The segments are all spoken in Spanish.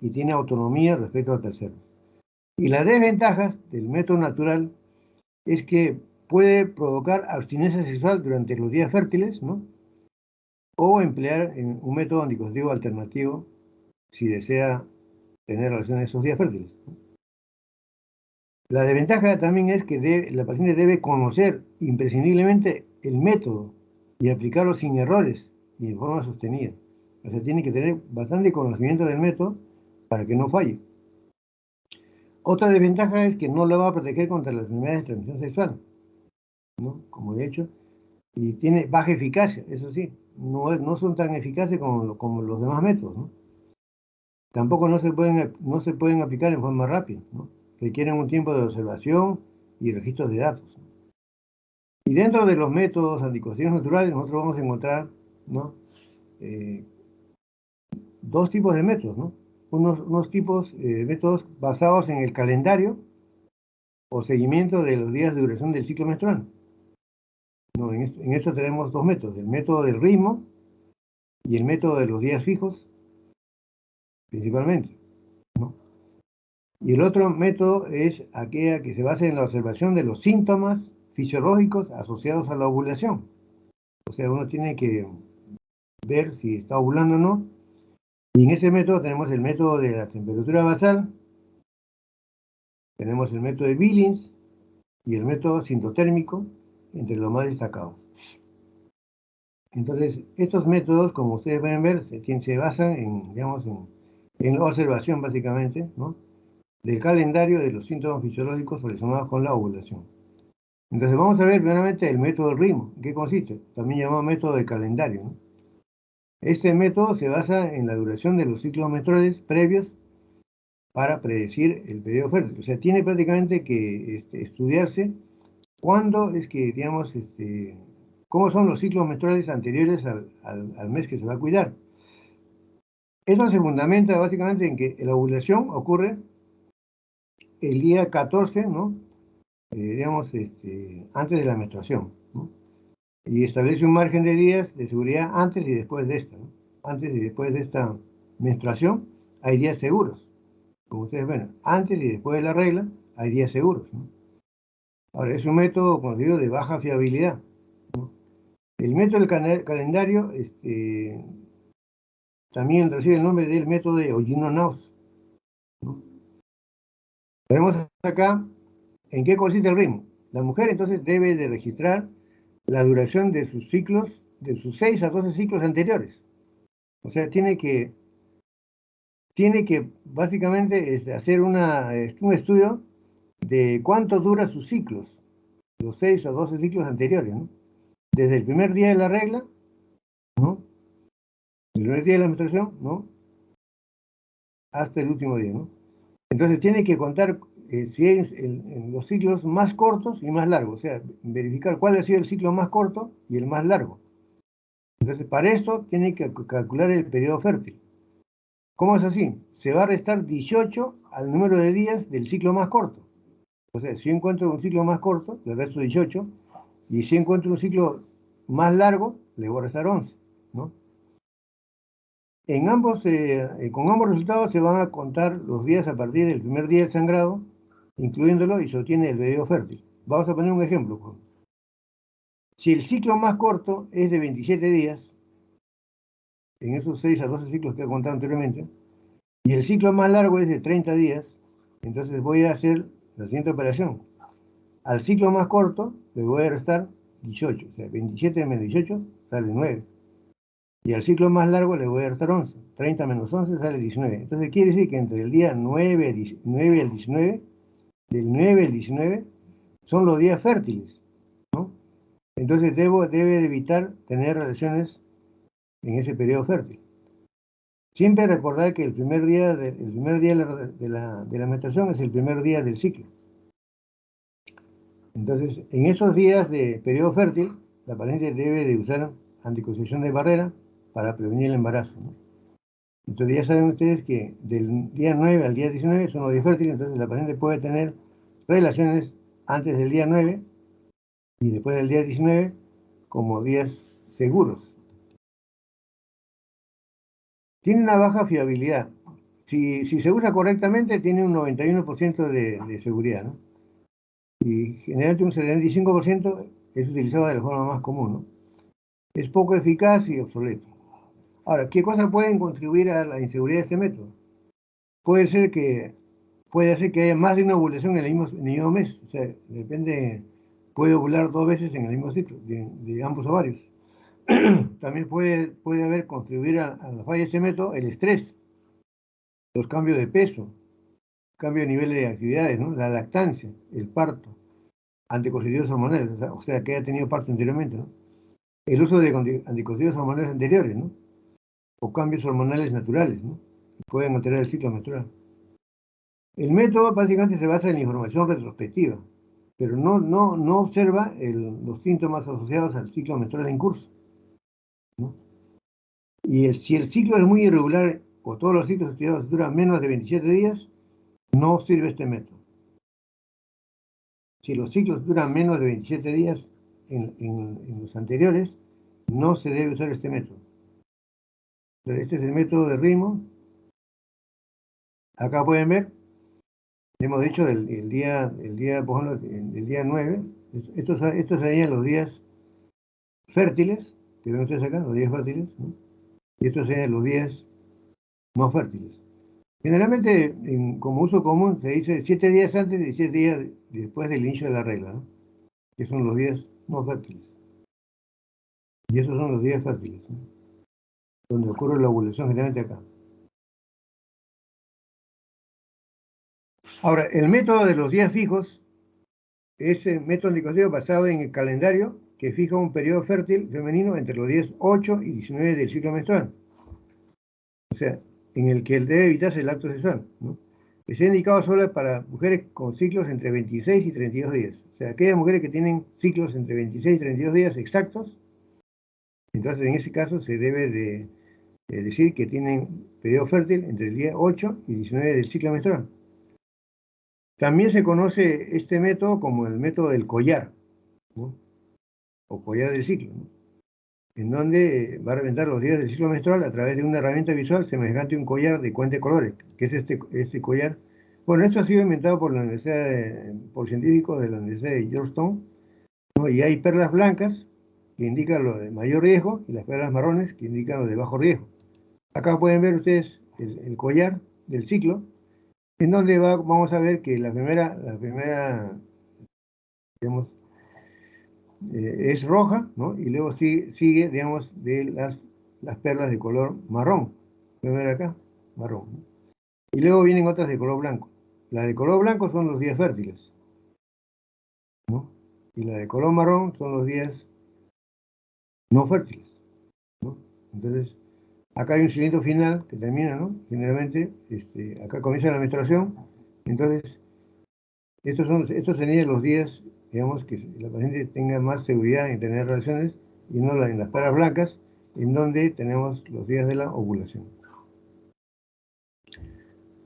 y tiene autonomía respecto a terceros. Y las desventajas del método natural es que puede provocar abstinencia sexual durante los días fértiles, ¿no? O emplear un método anticonceptivo alternativo si desea tener relaciones esos días fértiles. La desventaja también es que la paciente debe conocer imprescindiblemente el método y aplicarlo sin errores y de forma sostenida. O sea, tiene que tener bastante conocimiento del método para que no falle. Otra desventaja es que no la va a proteger contra las enfermedades de transmisión sexual, ¿no? Como he dicho, y tiene baja eficacia, eso sí, no son tan eficaces como los demás métodos, ¿no? Tampoco no se pueden aplicar en forma rápida, ¿no? Requieren un tiempo de observación y registros de datos. Y dentro de los métodos anticonceptivos naturales, nosotros vamos a encontrar, ¿no? Dos tipos de métodos, ¿no? Unos tipos métodos basados en el calendario o seguimiento de los días de duración del ciclo menstrual. No, en esto tenemos dos métodos, el método del ritmo y el método de los días fijos, principalmente, ¿no? Y el otro método es aquella que se basa en la observación de los síntomas fisiológicos asociados a la ovulación. O sea, uno tiene que ver si está ovulando o no. Y en ese método tenemos el método de la temperatura basal, tenemos el método de Billings y el método sintotérmico, entre los más destacados. Entonces, estos métodos, como ustedes pueden ver, se basan en, digamos, en la observación, básicamente, ¿no? Del calendario de los síntomas fisiológicos relacionados con la ovulación. Entonces, vamos a ver primeramente el método del ritmo. ¿En qué consiste? También llamado método de calendario, ¿no? Este método se basa en la duración de los ciclos menstruales previos para predecir el periodo fértil. O sea, tiene prácticamente que estudiarse cuándo es que, digamos, cómo son los ciclos menstruales anteriores al mes que se va a cuidar. Esto se fundamenta básicamente en que la ovulación ocurre el día 14, ¿no? Digamos, antes de la menstruación, ¿no? Y establece un margen de días de seguridad antes y después de esta, ¿no? Antes y después de esta menstruación hay días seguros. Como ustedes ven, antes y después de la regla hay días seguros, ¿no? Ahora, es un método, como digo, de baja fiabilidad, ¿no? El método del calendario también recibe el nombre del método de Ogino-Naus, ¿no? Tenemos acá en qué consiste el ritmo. La mujer entonces debe de registrar la duración de sus ciclos, de sus 6 a 12 ciclos anteriores. O sea, tiene que básicamente hacer un estudio de cuánto dura sus ciclos, los 6 o 12 ciclos anteriores, ¿no? Desde el primer día de la regla, ¿no? El primer día de la menstruación, ¿no? Hasta el último día, ¿no? Entonces tiene que contar si hay en los ciclos más cortos y más largos, o sea, verificar cuál ha sido el ciclo más corto y el más largo. Entonces, para esto tiene que calcular el periodo fértil. ¿Cómo es así? Se va a restar 18 al número de días del ciclo más corto. O sea, si encuentro un ciclo más corto, le resto 18, y si encuentro un ciclo más largo, le voy a restar 11, ¿no? Con ambos resultados se van a contar los días a partir del primer día del sangrado, incluyéndolo, y se obtiene el periodo fértil. Vamos a poner un ejemplo, pues. Si el ciclo más corto es de 27 días, en esos 6 a 12 ciclos que he contado anteriormente, y el ciclo más largo es de 30 días, entonces voy a hacer la siguiente operación. Al ciclo más corto le voy a restar 18, o sea, 27 menos 18 sale 9. Y al ciclo más largo le voy a restar 11. 30 menos 11 sale 19. Entonces quiere decir que entre el día 9 al 19, del 9 al 19, son los días fértiles, ¿no? Entonces debe de evitar tener relaciones en ese periodo fértil. Siempre recordar que el primer día de la menstruación es el primer día del ciclo. Entonces, en esos días de periodo fértil, la paciente debe de usar anticoncepción de barrera para prevenir el embarazo, ¿no? Entonces ya saben ustedes que del día 9 al día 19 son los días fértiles, entonces la paciente puede tener relaciones antes del día 9 y después del día 19 como días seguros. Tiene una baja fiabilidad. si se usa correctamente, tiene un 91% de seguridad, ¿no? Y generalmente un 75% es utilizado de la forma más común, ¿no? Es poco eficaz y obsoleto. Ahora, ¿qué cosas pueden contribuir a la inseguridad de este método? Puede ser que haya más de una ovulación en el mismo mes. O sea, depende, puede ovular 2 veces en el mismo ciclo, de ambos ovarios. También puede haber contribuir a la falla de este método el estrés, los cambios de peso, cambio de nivel de actividades, ¿no? La lactancia, el parto, anticonceptivos hormonales, o sea, que haya tenido parto anteriormente, ¿no? El uso de anticonceptivos hormonales anteriores, ¿no? O cambios hormonales naturales, ¿no? Que pueden alterar el ciclo menstrual. El método básicamente se basa en la información retrospectiva, pero no observa los síntomas asociados al ciclo menstrual en curso, ¿no? Y si el ciclo es muy irregular o todos los ciclos estudiados duran menos de 27 días, no sirve este método. Si los ciclos duran menos de 27 días en los anteriores, no se debe usar este método. Entonces, este es el método de ritmo. Acá pueden ver, hemos dicho por ejemplo, el día 9. Estos serían los días fértiles, que ven ustedes acá, los días fértiles, ¿no? Y estos serían los días no fértiles. Generalmente, como uso común, se dice 7 días antes y 7 días después del inicio de la regla, ¿no? Que son los días no fértiles. Y esos son los días fértiles, ¿no? Donde ocurre la ovulación generalmente acá. Ahora, el método de los días fijos es el método anticonceptivo basado en el calendario que fija un periodo fértil femenino entre los días 8 y 19 del ciclo menstrual. O sea, en el que debe evitarse el acto sexual, ¿no? Está indicado solo para mujeres con ciclos entre 26 y 32 días. O sea, aquellas mujeres que tienen ciclos entre 26 y 32 días exactos, entonces en ese caso se debe de decir que tienen periodo fértil entre el día 8 y 19 del ciclo menstrual. También se conoce este método como el método del collar, ¿no? O collar del ciclo, ¿no? En donde va a representar los días del ciclo menstrual a través de una herramienta visual semejante a un collar de 40 colores, que es este collar. Bueno, esto ha sido inventado por científicos de la Universidad de Georgetown, ¿no? Y hay perlas blancas que indican lo de mayor riesgo y las perlas marrones que indican lo de bajo riesgo. Acá pueden ver ustedes el collar del ciclo, en donde vamos a ver que la primera digamos, es roja, ¿no? Y luego sigue, digamos, de las perlas de color marrón. Pueden ver acá, marrón, ¿no? Y luego vienen otras de color blanco. Las de color blanco son los días fértiles, ¿no? Y las de color marrón son los días no fértiles, ¿no? Entonces, acá hay un cilindro final que termina, ¿no? Generalmente, acá comienza la menstruación. Entonces, estos serían los días, digamos, que la paciente tenga más seguridad en tener relaciones y no en las paras blancas, en donde tenemos los días de la ovulación.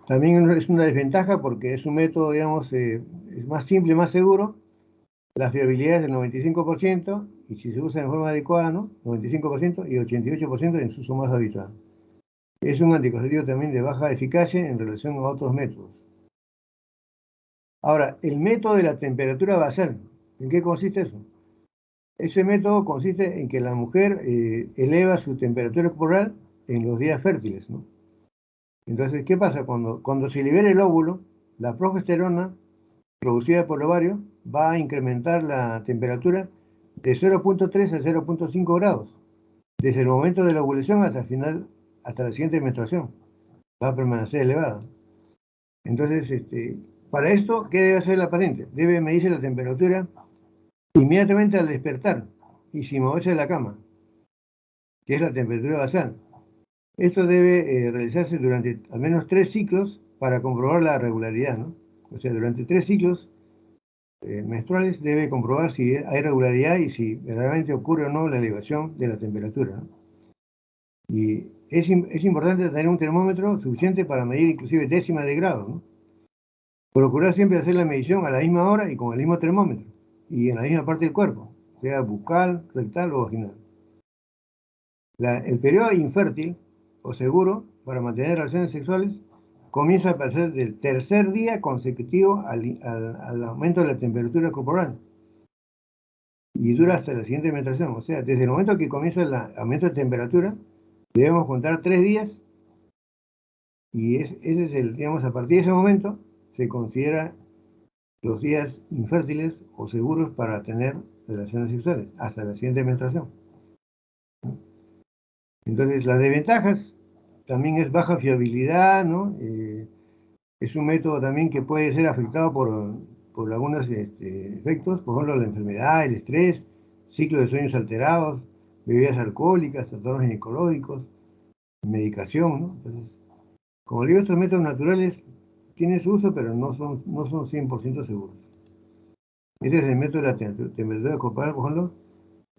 También es una desventaja porque es un método, digamos, es más simple, más seguro. La fiabilidad es del 95% y si se usa de forma adecuada, ¿no? 95% y 88% en su uso más habitual. Es un anticonceptivo también de baja eficacia en relación a otros métodos. Ahora, el método de la temperatura basal, ¿en qué consiste eso? Ese método consiste en que la mujer eleva su temperatura corporal en los días fértiles, ¿no? Entonces, ¿qué pasa? Cuando se libera el óvulo, la progesterona producida por el ovario va a incrementar la temperatura de 0,3 a 0,5 grados, desde el momento de la ovulación hasta el final, hasta la siguiente menstruación. Va a permanecer elevada. Entonces, para esto, ¿qué debe hacer la paciente? Debe medirse la temperatura inmediatamente al despertar y sin moverse de la cama, que es la temperatura basal. Esto debe realizarse durante al menos 3 ciclos para comprobar la regularidad, ¿no? O sea, durante 3 ciclos menstruales debe comprobar si hay regularidad y si verdaderamente ocurre o no la elevación de la temperatura, ¿no? Y es importante tener un termómetro suficiente para medir inclusive décimas de grado, ¿no? Procurar siempre hacer la medición a la misma hora y con el mismo termómetro y en la misma parte del cuerpo, sea bucal, rectal o vaginal. El periodo infértil o seguro para mantener relaciones sexuales comienza a aparecer del tercer día consecutivo al aumento de la temperatura corporal y dura hasta la siguiente menstruación. O sea, desde el momento que comienza el aumento de temperatura, debemos contar 3 días y ese es digamos, a partir de ese momento se considera los días infértiles o seguros para tener relaciones sexuales hasta la siguiente menstruación. Entonces, las desventajas también es baja fiabilidad, ¿no? Es un método también que puede ser afectado por algunos efectos, por ejemplo, la enfermedad, el estrés, ciclo de sueños alterados, bebidas alcohólicas, trastornos ginecológicos, medicación, ¿no? Entonces, como digo, estos métodos naturales tienen su uso, pero no son 100% seguros. Este es el método de la temperatura corporal, por ejemplo,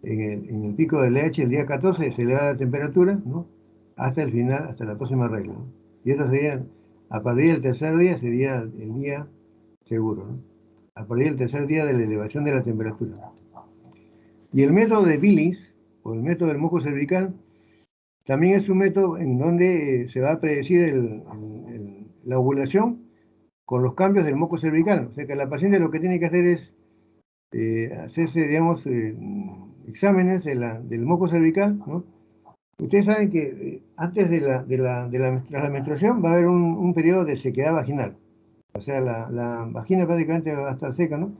en el pico del LH el día 14 se eleva la temperatura, ¿no? Hasta el final, hasta la próxima regla, ¿no? Y esto sería, a partir del tercer día sería el día seguro, ¿no? A partir del tercer día de la elevación de la temperatura. Y el método de Billings, o el método del moco cervical, también es un método en donde se va a predecir la ovulación con los cambios del moco cervical. O sea que la paciente lo que tiene que hacer es hacerse, digamos, exámenes del moco cervical, ¿no? Ustedes saben que antes de la menstruación va a haber un periodo de sequedad vaginal. O sea, la vagina prácticamente va a estar seca, ¿no?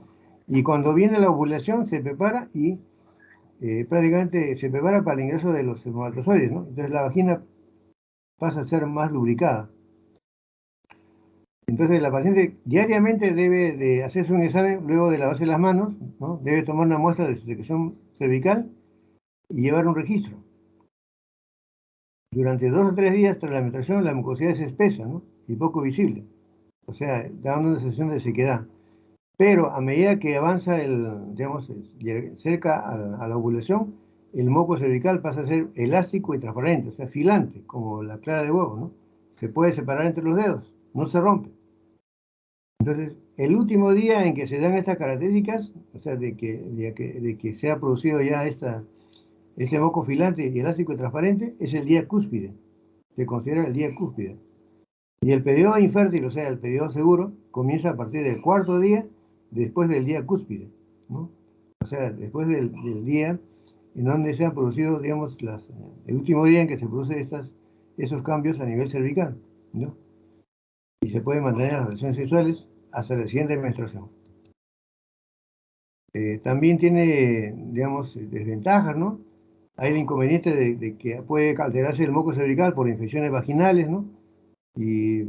Y cuando viene la ovulación se prepara y prácticamente se prepara para el ingreso de los espermatozoides, ¿no? Entonces la vagina pasa a ser más lubricada. Entonces la paciente diariamente debe de hacerse un examen luego de lavarse las manos, ¿no? Debe tomar una muestra de su secreción cervical y llevar un registro. Durante 2 o 3 días tras la menstruación la mucosidad es espesa, ¿no? Y poco visible. O sea, dando una sensación de sequedad. Pero a medida que avanza digamos, cerca a la ovulación, el moco cervical pasa a ser elástico y transparente, o sea, filante, como la clara de huevo, ¿no? Se puede separar entre los dedos, no se rompe. Entonces, el último día en que se dan estas características, o sea, de que se ha producido ya este moco filante y elástico y transparente, es el día cúspide. Se considera el día cúspide. Y el periodo infértil, o sea, el periodo seguro, comienza a partir del cuarto día después del día cúspide, ¿no? O sea, después del día en donde se han producido, digamos, el último día en que se producen esos cambios a nivel cervical, ¿no? Y se pueden mantener las relaciones sexuales hasta la siguiente menstruación. También tiene, digamos, desventajas, ¿no? Hay el inconveniente de que puede alterarse el moco cervical por infecciones vaginales, ¿no? Y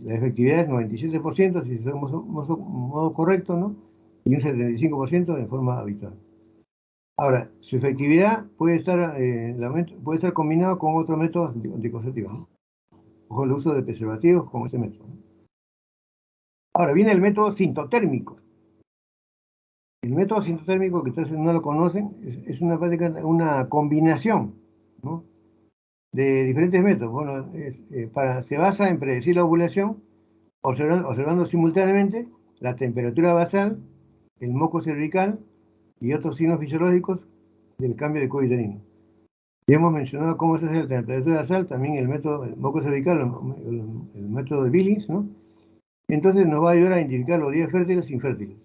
la efectividad es 97% si se hace modo correcto, ¿no? Y un 75% de forma habitual. Ahora, su efectividad puede estar combinado con otros métodos anticonceptivos, ¿no? Ojo, el uso de preservativos con este método, ¿no? Ahora viene el método sintotérmico. El método sintotérmico, que ustedes no lo conocen, es una combinación, ¿no? De diferentes métodos. Bueno, se basa en predecir la ovulación observando simultáneamente la temperatura basal, el moco cervical y otros signos fisiológicos del cambio de cuello uterino. Ya hemos mencionado cómo se hace la temperatura basal, también el moco cervical, el método de Billings, ¿no? Entonces nos va a ayudar a identificar los días fértiles e infértiles.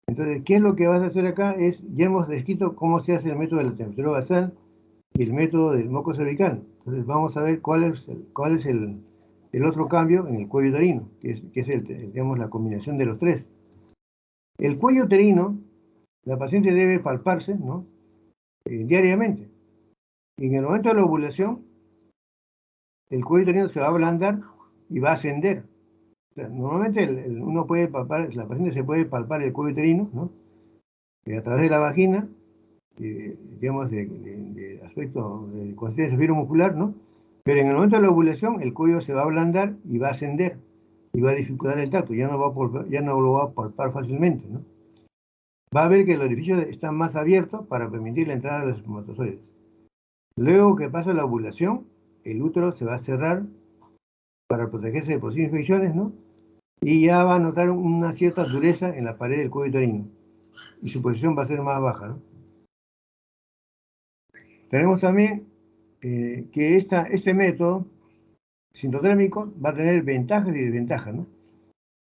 Entonces, ¿qué es lo que vas a hacer acá? Ya hemos descrito cómo se hace el método de la temperatura basal y el método del moco cervical. Entonces, vamos a ver cuál es el otro cambio en el cuello uterino, que es digamos, la combinación de los tres. El cuello uterino, la paciente debe palparse, ¿no? Diariamente. Y en el momento de la ovulación, el cuello uterino se va a ablandar y va a ascender. O sea, normalmente uno puede palpar, la paciente se puede palpar el cuello uterino, ¿no? A través de la vagina, digamos, de aspecto de consistencia fibromuscular, ¿no? Pero en el momento de la ovulación, el cuello se va a ablandar y va a ascender y va a dificultar el tacto, ya no lo va a palpar fácilmente, ¿no? Va a ver que el orificio está más abierto para permitir la entrada de los espermatozoides. Luego que pasa la ovulación, el útero se va a cerrar para protegerse de posibles infecciones, ¿no? Y ya va a notar una cierta dureza en la pared del cuello uterino y su posición va a ser más baja, ¿no? Tenemos también que este método sintotérmico va a tener ventajas y desventajas, ¿no?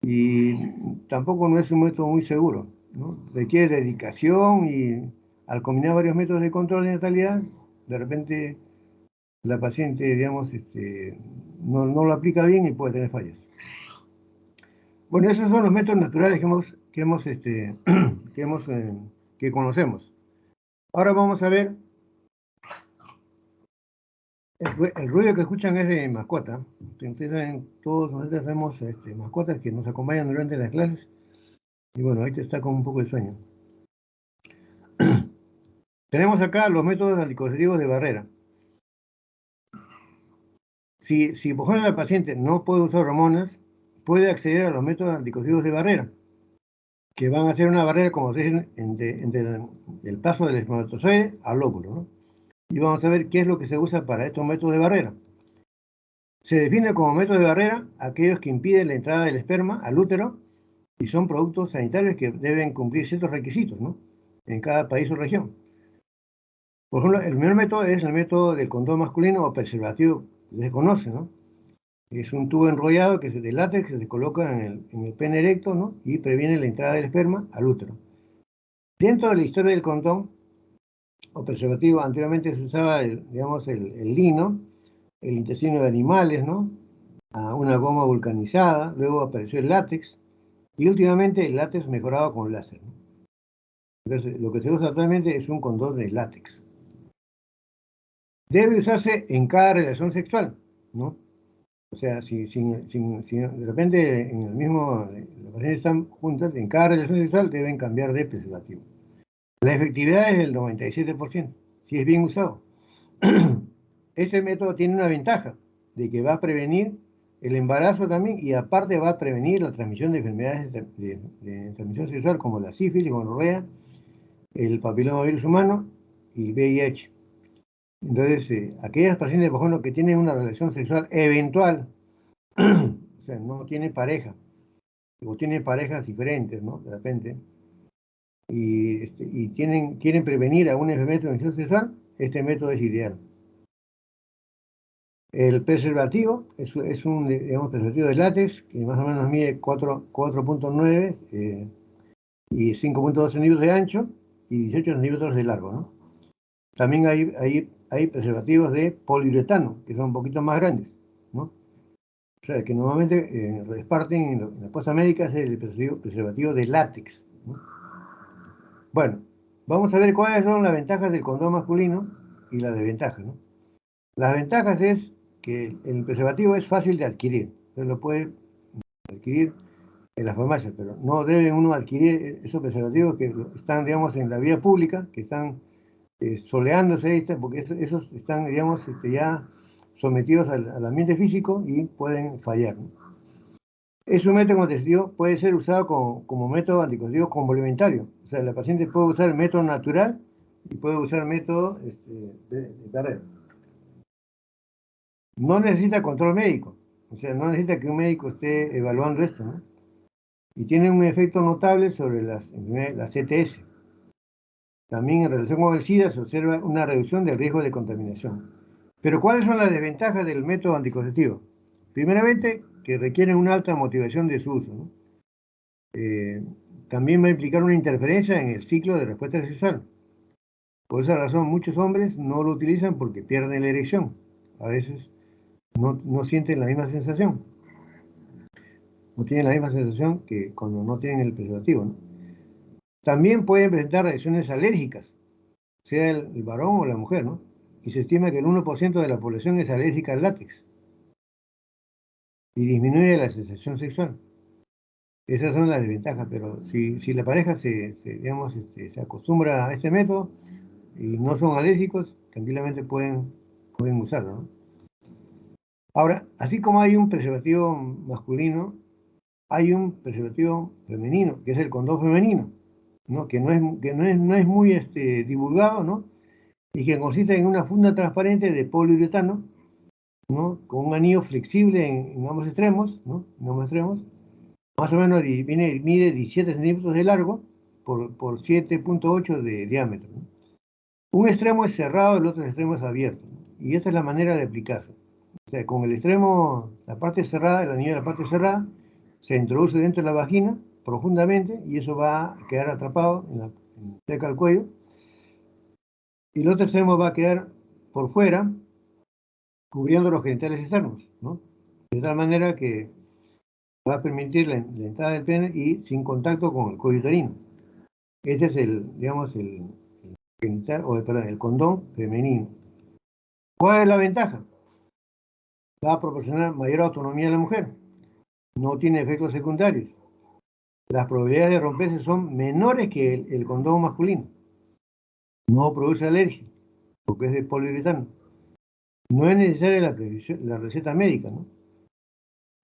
Y tampoco no es un método muy seguro, ¿no? Requiere dedicación y al combinar varios métodos de control de natalidad, de repente la paciente, digamos, no lo aplica bien y puede tener fallas. Bueno, esos son los métodos naturales que conocemos. Ahora vamos a ver, el ruido que escuchan es de mascota. Ustedes saben, todos nosotros tenemos mascotas que nos acompañan durante las clases. Y bueno, ahorita está con un poco de sueño. Tenemos acá los métodos anticonceptivos de barrera. Si por ejemplo la paciente no puede usar hormonas, puede acceder a los métodos anticonceptivos de barrera, que van a hacer una barrera, como se dice, entre el paso del espermatozoide al óvulo, ¿no? Y vamos a ver qué es lo que se usa para estos métodos de barrera. Se define como método de barrera aquellos que impiden la entrada del esperma al útero y son productos sanitarios que deben cumplir ciertos requisitos, ¿no? En cada país o región. Por ejemplo, el primer método es el método del condón masculino o preservativo, que se conoce, ¿no? Es un tubo enrollado de látex que se coloca en el pene erecto, ¿no? Y previene la entrada del esperma al útero. Dentro de la historia del condón o preservativo, anteriormente se usaba, digamos, el lino, el intestino de animales, ¿no? Una goma vulcanizada, luego apareció el látex y últimamente el látex mejorado con láser, ¿no? Entonces, lo que se usa actualmente es un condón de látex. Debe usarse en cada relación sexual, ¿no? O sea, si de repente en el mismo, las parejas están juntas, en cada relación sexual deben cambiar de preservativo. La efectividad es del 97%, si es bien usado. Este método tiene una ventaja, de que va a prevenir el embarazo también y aparte va a prevenir la transmisión de enfermedades de transmisión sexual como la sífilis, gonorrea, el papilomavirus humano y el VIH. Entonces, aquellas pacientes, por ejemplo, que tienen una relación sexual eventual, o sea, no tienen pareja, o tienen parejas diferentes, ¿no? De repente, y quieren prevenir a una enfermedad de transmisión sexual, este método es ideal. El preservativo es un, digamos, preservativo de látex que más o menos mide 4.9 y 5.2 centímetros de ancho y 18 centímetros de largo, ¿no? También hay preservativos de poliuretano, que son un poquito más grandes, ¿no? O sea, que normalmente reparten en la posta médica es el preservativo de látex, ¿no? Bueno, vamos a ver cuáles son las ventajas del condón masculino y las desventajas, ¿no? Las ventajas es que el preservativo es fácil de adquirir, se lo puede adquirir en las farmacias, pero no debe uno adquirir esos preservativos que están, digamos, en la vía pública, que están soleándose, porque esos están, digamos, ya sometidos al ambiente físico y pueden fallar, ¿no? Es un método anticonceptivo, puede ser usado como método anticonceptivo complementario. O sea, la paciente puede usar el método natural y puede usar el método de carrera. No necesita control médico, o sea, no necesita que un médico esté evaluando esto, ¿no? Y tiene un efecto notable sobre las ETS. También en relación con el SIDA se observa una reducción del riesgo de contaminación. Pero ¿cuáles son las desventajas del método anticonceptivo? Primeramente, que requieren una alta motivación de su uso, ¿no? También va a implicar una interferencia en el ciclo de respuesta sexual. Por esa razón, muchos hombres no lo utilizan porque pierden la erección. A veces no sienten la misma sensación. No tienen la misma sensación que cuando no tienen el preservativo, ¿no? También pueden presentar reacciones alérgicas, sea el varón o la mujer, ¿no? Y se estima que el 1% de la población es alérgica al látex y disminuye la sensación sexual. Esas son las desventajas, pero si la pareja digamos, se acostumbra a este método y no son alérgicos, tranquilamente pueden usarlo, ¿no? Ahora, así como hay un preservativo masculino, hay un preservativo femenino, que es el condón femenino, ¿no? Que no es muy divulgado, ¿no? Y que consiste en una funda transparente de poliuretano, ¿no? Con un anillo flexible en ambos extremos, ¿no? En ambos extremos. Más o menos mide 17 centímetros de largo por 7.8 de diámetro, ¿no? Un extremo es cerrado, el otro extremo es abierto, ¿no? Y esta es la manera de aplicarse. O sea, con el extremo, la parte cerrada, el anillo de la parte cerrada, se introduce dentro de la vagina profundamente y eso va a quedar atrapado cerca del cuello. Y el otro extremo va a quedar por fuera, cubriendo los genitales externos, ¿no? De tal manera que va a permitir la entrada del pene y sin contacto con el cuello uterino. Este es digamos, el genital, perdón, el condón femenino. ¿Cuál es la ventaja? Va a proporcionar mayor autonomía a la mujer. No tiene efectos secundarios. Las probabilidades de romperse son menores que el condón masculino. No produce alergia, porque es de poliuretano. No es necesaria la receta médica, ¿no?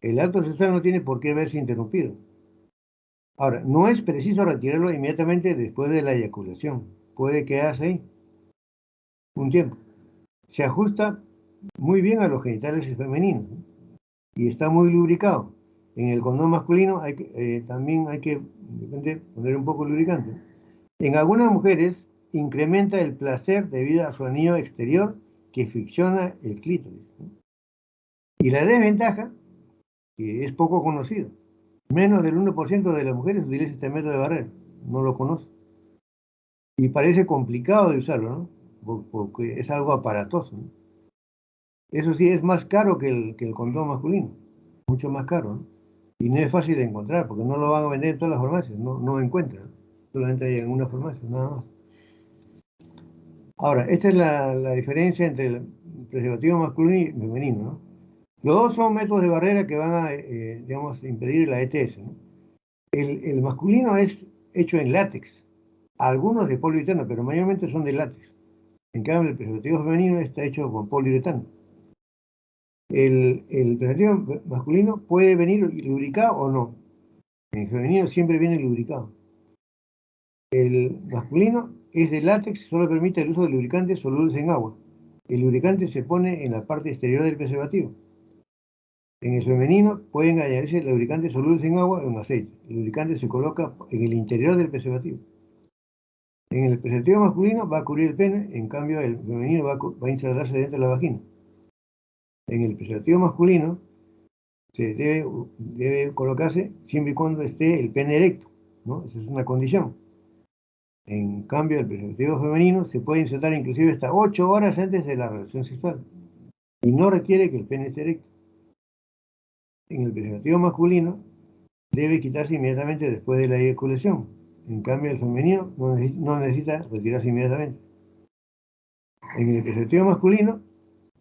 El acto sexual no tiene por qué verse interrumpido. Ahora, no es preciso retirarlo inmediatamente después de la eyaculación. Puede quedarse ahí un tiempo. Se ajusta muy bien a los genitales femeninos, ¿no? Y está muy lubricado. En el condón masculino también hay que de repente, poner un poco de lubricante. En algunas mujeres incrementa el placer debido a su anillo exterior que fricciona el clítoris, ¿no? Y la desventaja, que es poco conocido, menos del 1% de las mujeres utiliza este método de barrera, no lo conoce. Y parece complicado de usarlo, ¿no? Porque es algo aparatoso, ¿no? Eso sí, es más caro que el condón masculino, mucho más caro, ¿no? Y no es fácil de encontrar, porque no lo van a vender en todas las farmacias, no lo encuentran, solamente hay en una farmacia, nada más. Ahora, esta es la diferencia entre el preservativo masculino y femenino, ¿no? Los dos son métodos de barrera que van a, digamos, impedir la ETS, ¿no? El masculino es hecho en látex, algunos de poliuretano, pero mayormente son de látex. En cambio, el preservativo femenino está hecho con poliuretano. El preservativo masculino puede venir lubricado o no. En femenino siempre viene lubricado. El masculino es de látex, solo permite el uso de lubricantes solubles en agua. El lubricante se pone en la parte exterior del preservativo. En el femenino pueden añadirse lubricantes solubles en agua o en aceite. El lubricante se coloca en el interior del preservativo. En el preservativo masculino va a cubrir el pene, en cambio el femenino va a insertarse dentro de la vagina. En el preservativo masculino se debe colocarse siempre y cuando esté el pene erecto, ¿no? Esa es una condición. En cambio, el preservativo femenino se puede insertar inclusive hasta 8 horas antes de la relación sexual y no requiere que el pene esté erecto. En el preservativo masculino debe quitarse inmediatamente después de la eyaculación. En cambio, el femenino no necesita retirarse inmediatamente. En el preservativo masculino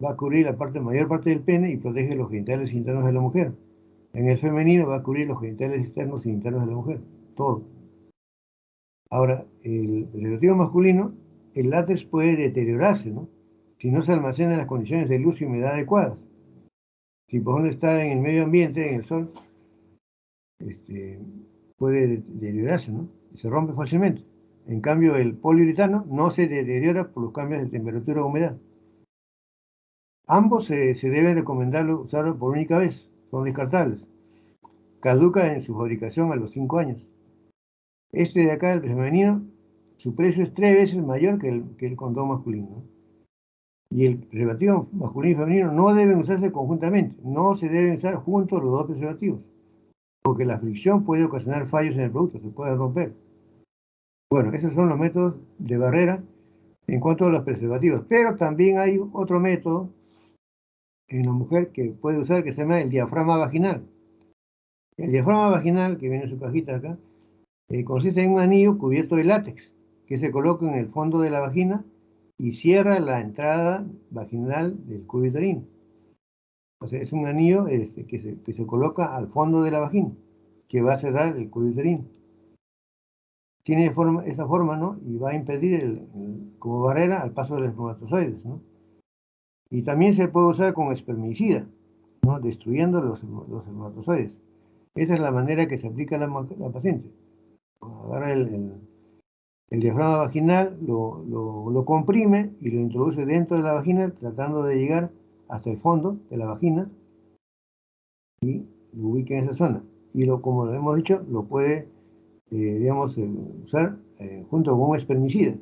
va a cubrir la mayor parte del pene y protege los genitales internos de la mujer. En el femenino va a cubrir los genitales externos e internos de la mujer, todo. Ahora, el preservativo masculino, el látex puede deteriorarse, ¿no? Si no se almacena en las condiciones de luz y humedad adecuadas. Si por ejemplo está en el medio ambiente, en el sol, puede deteriorarse, ¿no? Y se rompe fácilmente. En cambio, el poliuretano no se deteriora por los cambios de temperatura o humedad. Ambos se debe recomendar usarlo por única vez, son descartables. Caduca en su fabricación a los 5 años. Este de acá, el femenino, su precio es 3 veces mayor que el condón masculino, ¿no? Y el preservativo masculino y femenino no deben usarse conjuntamente, no se deben usar juntos los dos preservativos, porque la fricción puede ocasionar fallos en el producto, se puede romper. Bueno, esos son los métodos de barrera en cuanto a los preservativos, pero también hay otro método en la mujer que puede usar que se llama el diafragma vaginal. El diafragma vaginal, que viene en su cajita acá, consiste en un anillo cubierto de látex que se coloca en el fondo de la vagina y cierra la entrada vaginal del cuello uterino. O sea, es un anillo que se coloca al fondo de la vagina, que va a cerrar el cuello uterino. Tiene esa forma, ¿no? Y va a impedir como barrera al paso de los espermatozoides, ¿no? Y también se puede usar como espermicida, ¿no? Destruyendo los espermatozoides. Esa es la manera que se aplica a la paciente. Agarra el diafragma vaginal, lo comprime y lo introduce dentro de la vagina, tratando de llegar hasta el fondo de la vagina y lo ubica en esa zona. Y como lo hemos dicho, lo puede, digamos, usar junto con un espermicida,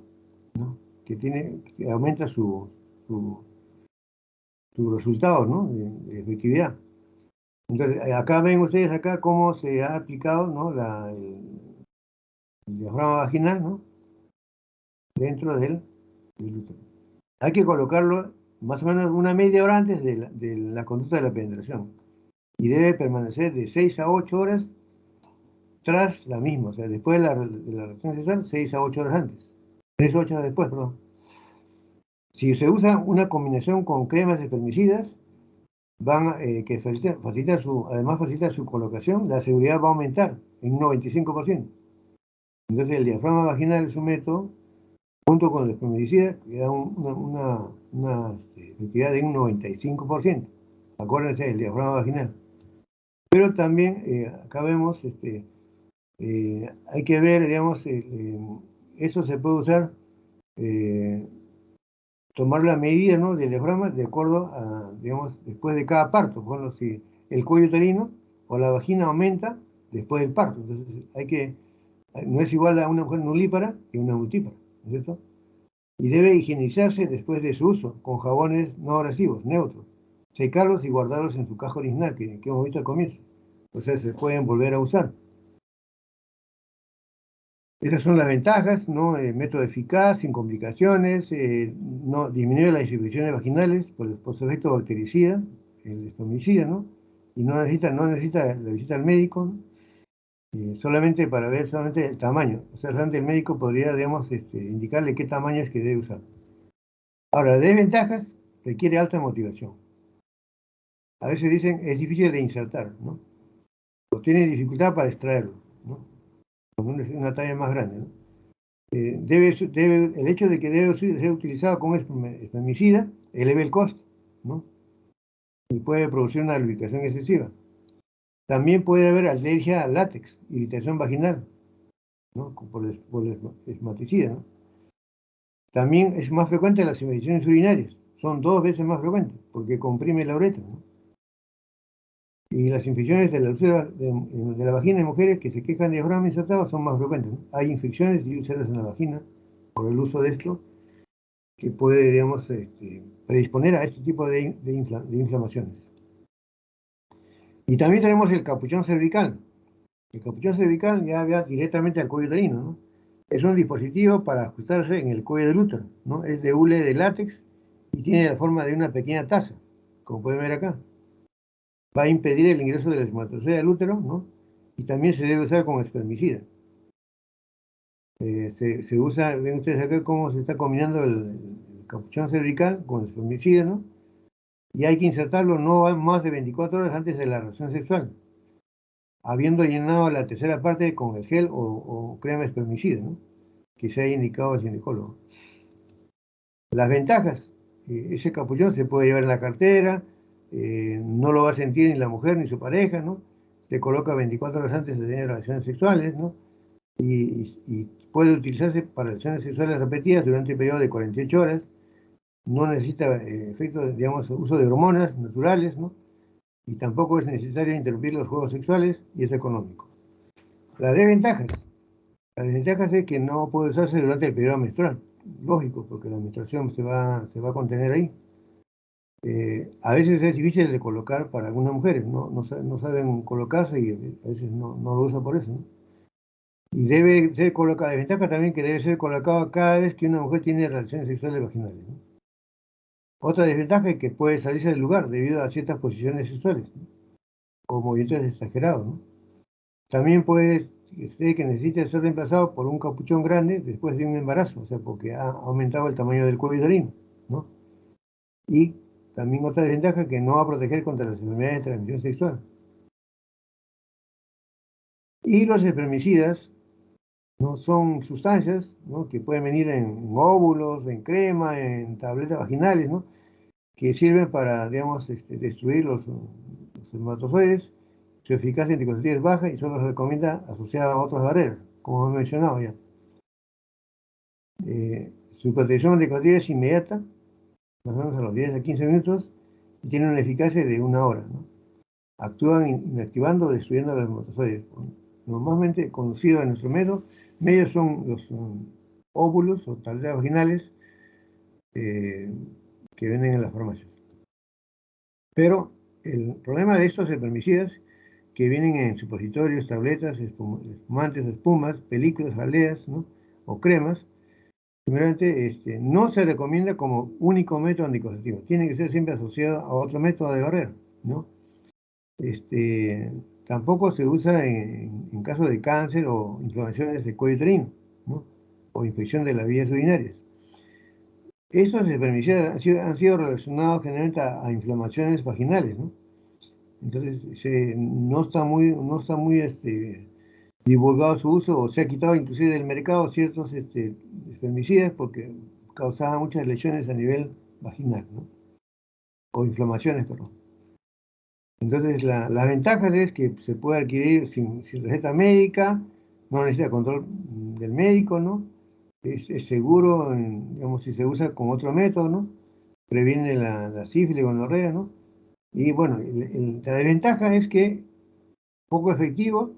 ¿no? Que aumenta su sus resultados, ¿no? De efectividad. Entonces, acá ven ustedes acá cómo se ha aplicado, ¿no? El diafragma vaginal, ¿no? Dentro del útero. Hay que colocarlo más o menos una media hora antes de la conducta de la penetración. Y debe permanecer de 6 a 8 horas tras la misma, o sea, después de la relación sexual, 6 a 8 horas antes. 3 a 8 horas después, perdón. Si se usa una combinación con cremas espermicidas, que además facilita su colocación, la seguridad va a aumentar en un 95%. Entonces el diafragma vaginal es un método, junto con el espermicida, que da una efectividad de un 95%. Acuérdense del diafragma vaginal. Pero también acá vemos, hay que ver, digamos, esto se puede usar, tomar la medida, ¿no?, del diafragma de acuerdo a, digamos, después de cada parto. Por ejemplo, si el cuello uterino o la vagina aumenta después del parto. Entonces no es igual a una mujer nulípara que una multípara, ¿no es cierto? Y debe higienizarse después de su uso con jabones no agresivos, neutros. Secarlos y guardarlos en su caja original, que hemos visto al comienzo. O sea, se pueden volver a usar. Esas son las ventajas, ¿no? Método eficaz, sin complicaciones, no disminuye las infecciones vaginales por su efecto bactericida, el espermicida, ¿no? Y no necesita la visita al médico, ¿no? Solamente para ver solamente el tamaño. O sea, realmente el médico podría, digamos, indicarle qué tamaño es que debe usar. Ahora, desventajas, requiere alta motivación. A veces dicen, es difícil de insertar, ¿no? O tiene dificultad para extraerlo, ¿no? Con una talla más grande, ¿no? El hecho de que debe ser utilizado como espermicida eleva el costo, ¿no? Y puede producir una lubricación excesiva. También puede haber alergia al látex, irritación vaginal, ¿no? Por el espermicida, ¿no? También es más frecuente las infecciones urinarias, son 2 veces más frecuentes, porque comprime la uretra, ¿no? Y las infecciones de la úlcera de la vagina en mujeres que se quejan de diafragma insertado son más frecuentes, ¿no? Hay infecciones y úlceras en la vagina por el uso de esto, que puede, digamos, predisponer a este tipo de inflamaciones. Y también tenemos el capuchón cervical. El capuchón cervical ya va directamente al cuello uterino, ¿no? Es un dispositivo para ajustarse en el cuello del útero, ¿no? Es de hule de látex y tiene la forma de una pequeña taza, como pueden ver acá. Va a impedir el ingreso del espermatozoide al útero, ¿no? Y también se debe usar como espermicida. Se usa, ven ustedes acá cómo se está combinando el capuchón cervical con el espermicida, ¿no? Y hay que insertarlo no más de 24 horas antes de la relación sexual, habiendo llenado la tercera parte con el gel o crema espermicida, ¿no?, que se haya indicado al ginecólogo. Las ventajas, ese capuchón se puede llevar en la cartera, no lo va a sentir ni la mujer ni su pareja, ¿no? Se coloca 24 horas antes de tener relaciones sexuales, ¿no? Y puede utilizarse para relaciones sexuales repetidas durante un periodo de 48 horas. No necesita efectos, digamos, uso de hormonas naturales, ¿no? Y tampoco es necesario interrumpir los juegos sexuales y es económico. Las desventajas. Las desventajas es que no puede usarse durante el periodo menstrual. Lógico, porque la menstruación se va a contener ahí. A veces es difícil de colocar para algunas mujeres, no saben colocarse y a veces no lo usan por eso, ¿no? Y debe ser colocada, desventaja también que debe ser colocado cada vez que una mujer tiene relaciones sexuales vaginales, ¿no? Otra desventaja es que puede salirse del lugar debido a ciertas posiciones sexuales, ¿no?, o movimientos exagerados, ¿no? También puede ser que necesite ser reemplazado por un capuchón grande después de un embarazo, o sea, porque ha aumentado el tamaño del cuello uterino, ¿no? Y también otra desventaja que no va a proteger contra las enfermedades de transmisión sexual. Y los espermicidas, ¿no?, son sustancias, ¿no?, que pueden venir en óvulos, en crema, en tabletas vaginales, ¿no?, que sirven para, digamos, destruir los espermatozoides. Su eficacia anticonceptiva es baja y solo se recomienda asociada a otras barreras, como he mencionado ya. Su protección anticonceptiva es inmediata, más o menos a los 10 a 15 minutos, y tiene una eficacia de 1 hora, ¿no? Actúan inactivando o destruyendo los espermatozoides. Normalmente conocidos en nuestro medio son los óvulos o tabletas vaginales que venden en las farmacias. Pero el problema de estos espermicidas que vienen en supositorios, tabletas, espumantes, espumas, películas, jaleas, ¿no? O cremas, primeramente no se recomienda como único método anticonceptivo. Tiene que ser siempre asociado a otro método de barrera, ¿no? Tampoco se usa en caso de cáncer o inflamaciones del cuello uterino, ¿no? O infección de las vías urinarias. Estos espermicidas han sido relacionados generalmente a inflamaciones vaginales, ¿no? Entonces no está muy divulgado su uso, o se ha quitado inclusive del mercado ciertos espermicidas porque causaban muchas lesiones a nivel vaginal, ¿no? O inflamaciones, perdón. Entonces, la ventaja es que se puede adquirir sin receta médica, no necesita control del médico, ¿no? Es seguro, digamos, si se usa con otro método, ¿no? Previene la sífilis, gonorrea, ¿no? Y bueno, la desventaja es que poco efectivo,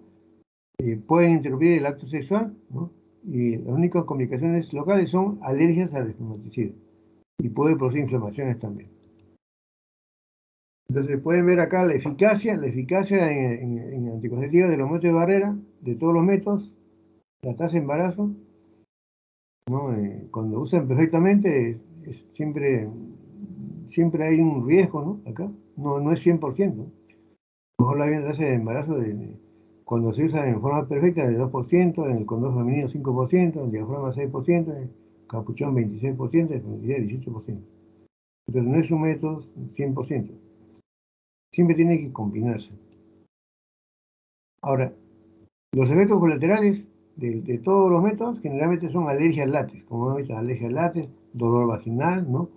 pueden interrumpir el acto sexual, ¿no? Y las únicas complicaciones locales son alergias al espermaticida y puede producir inflamaciones también. Entonces pueden ver acá la eficacia en anticonceptiva de los métodos de barrera, de todos los métodos, la tasa de embarazo, ¿no? Cuando usan perfectamente, siempre hay un riesgo, ¿no? Acá, no es 100%. Mejor la tasa de embarazo cuando se usa en forma perfecta de 2%, en el condón femenino 5%, en el diafragma 6%, en el capuchón 26%, en el feminicidio 18%. Entonces no es un método 100%. Siempre tiene que combinarse. Ahora, los efectos colaterales de todos los métodos generalmente son alergia al látex, como hemos visto, alergia al látex, dolor vaginal, ¿no?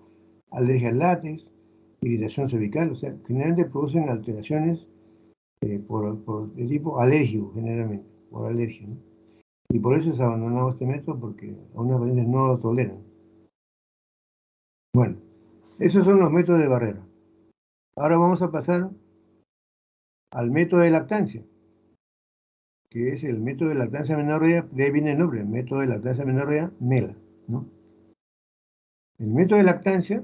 Alergia al látex, irritación cervical, o sea, generalmente producen alteraciones de tipo alérgico, generalmente, por alergia, ¿no? Y por eso se ha abandonado este método, porque algunas pacientes no lo toleran. Bueno, esos son los métodos de barrera. Ahora vamos a pasar al método de lactancia, que es el método de lactancia amenorrea, de ahí viene el nombre, el método de lactancia amenorrea, MELA, ¿no? El método de lactancia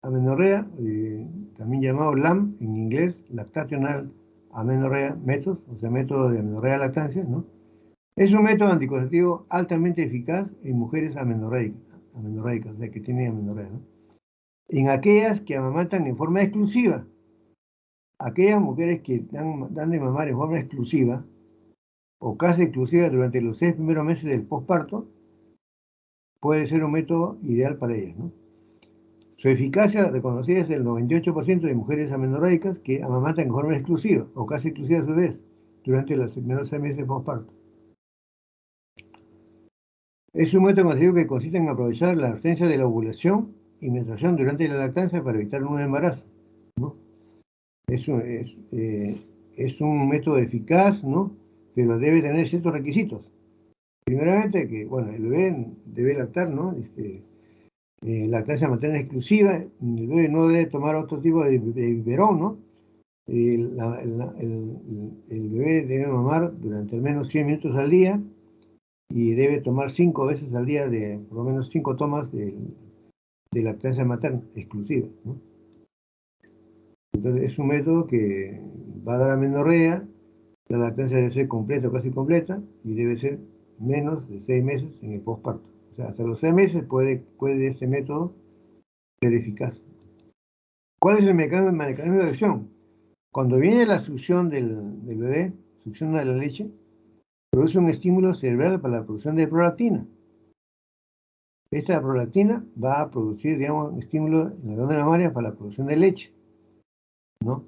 amenorrea, también llamado LAM en inglés, Lactational Amenorrhea Method, o sea, método de amenorrea lactancia, ¿no? Es un método anticonceptivo altamente eficaz en mujeres amenorreicas, o sea, que tienen amenorrea, ¿no? En aquellas que amamantan en forma exclusiva, aquellas mujeres que dan de mamar en forma exclusiva o casi exclusiva durante los 6 primeros meses del posparto, puede ser un método ideal para ellas, ¿no? Su eficacia reconocida es del 98% de mujeres amenorreicas que amamantan en forma exclusiva o casi exclusiva a su vez durante los primeros 6 meses de posparto. Es un método conocido que consiste en aprovechar la ausencia de la ovulación y menstruación durante la lactancia para evitar un embarazo, ¿no? Es un método eficaz, ¿no? Pero debe tener ciertos requisitos. Primeramente, que, bueno, el bebé debe lactar, ¿no? Lactancia materna exclusiva, el bebé no debe tomar otro tipo de biberón, ¿no? El bebé debe mamar durante al menos 100 minutos al día y debe tomar 5 veces al día, por lo menos 5 tomas de lactancia materna exclusiva, ¿no? Entonces es un método que va a dar amenorrea, la lactancia debe ser completa o casi completa y debe ser menos de 6 meses en el posparto. O sea, hasta los 6 meses puede este método ser eficaz. ¿Cuál es el mecanismo de acción? Cuando viene la succión del bebé, succión de la leche, produce un estímulo cerebral para la producción de prolactina. Esta prolactina va a producir, digamos, un estímulo en la glándula mamaria para la producción de leche, ¿no?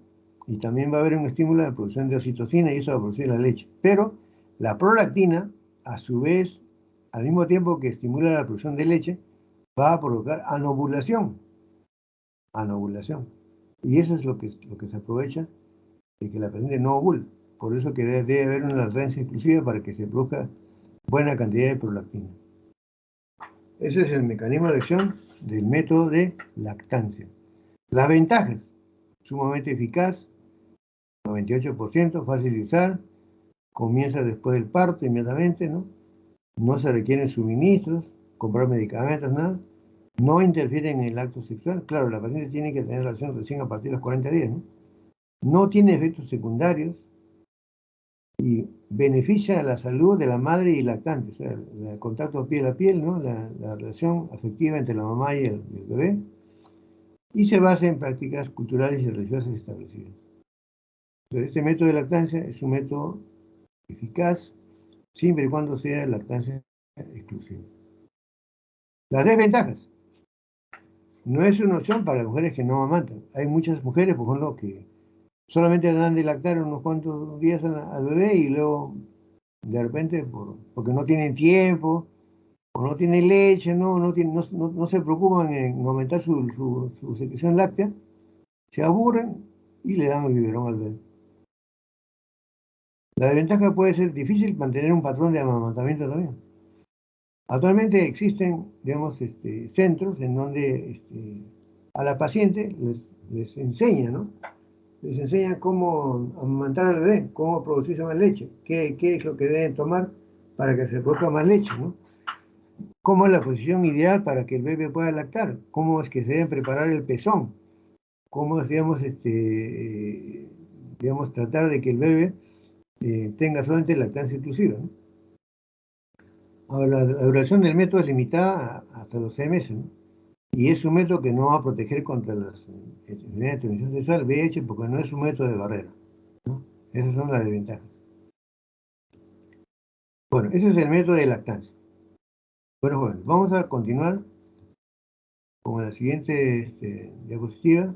Y también va a haber un estímulo de la producción de oxitocina y eso va a producir la leche. Pero la prolactina, a su vez, al mismo tiempo que estimula la producción de leche, va a provocar anovulación. Anovulación. Y eso es lo que se aprovecha de que la paciente no ovula. Por eso que debe haber una lactancia exclusiva para que se produzca buena cantidad de prolactina. Ese es el mecanismo de acción del método de lactancia. Las ventajas: sumamente eficaz, 98%, fácil de usar, comienza después del parto inmediatamente, ¿no? No se requieren suministros, comprar medicamentos, nada. no interfieren en el acto sexual. Claro, la paciente tiene que tener relación recién a partir de los 40 días, ¿no? No tiene efectos secundarios y beneficia a la salud de la madre y lactante, o sea, el contacto piel a piel, ¿no? La relación afectiva entre la mamá y el bebé, y se basa en prácticas culturales y religiosas establecidas. Entonces, este método de lactancia es un método eficaz siempre y cuando sea lactancia exclusiva. Las desventajas. No es una opción para las mujeres que no amamantan. Hay muchas mujeres, por ejemplo, que solamente dan de lactar unos cuantos días al bebé y luego, de repente, porque no tienen tiempo o no tienen leche, no se preocupan en aumentar su secreción láctea, se aburren y le dan el biberón al bebé. La desventaja puede ser difícil mantener un patrón de amamantamiento también. Actualmente existen, digamos, centros en donde a la paciente les enseña, ¿no? Les enseña cómo amamantar al bebé, cómo producirse más leche, qué es lo que deben tomar para que se produzca más leche, ¿no? Cómo es la posición ideal para que el bebé pueda lactar, cómo es que se deben preparar el pezón, cómo es, digamos, tratar de que el bebé tenga solamente lactancia exclusiva, ¿no? Ahora, la duración del método es limitada hasta los 6 meses, ¿no? Y es un método que no va a proteger contra las enfermedades de transmisión sexual, VIH, porque no es un método de barrera, ¿no? Esas son las desventajas. Bueno, ese es el método de lactancia. Bueno, vamos a continuar con la siguiente diapositiva,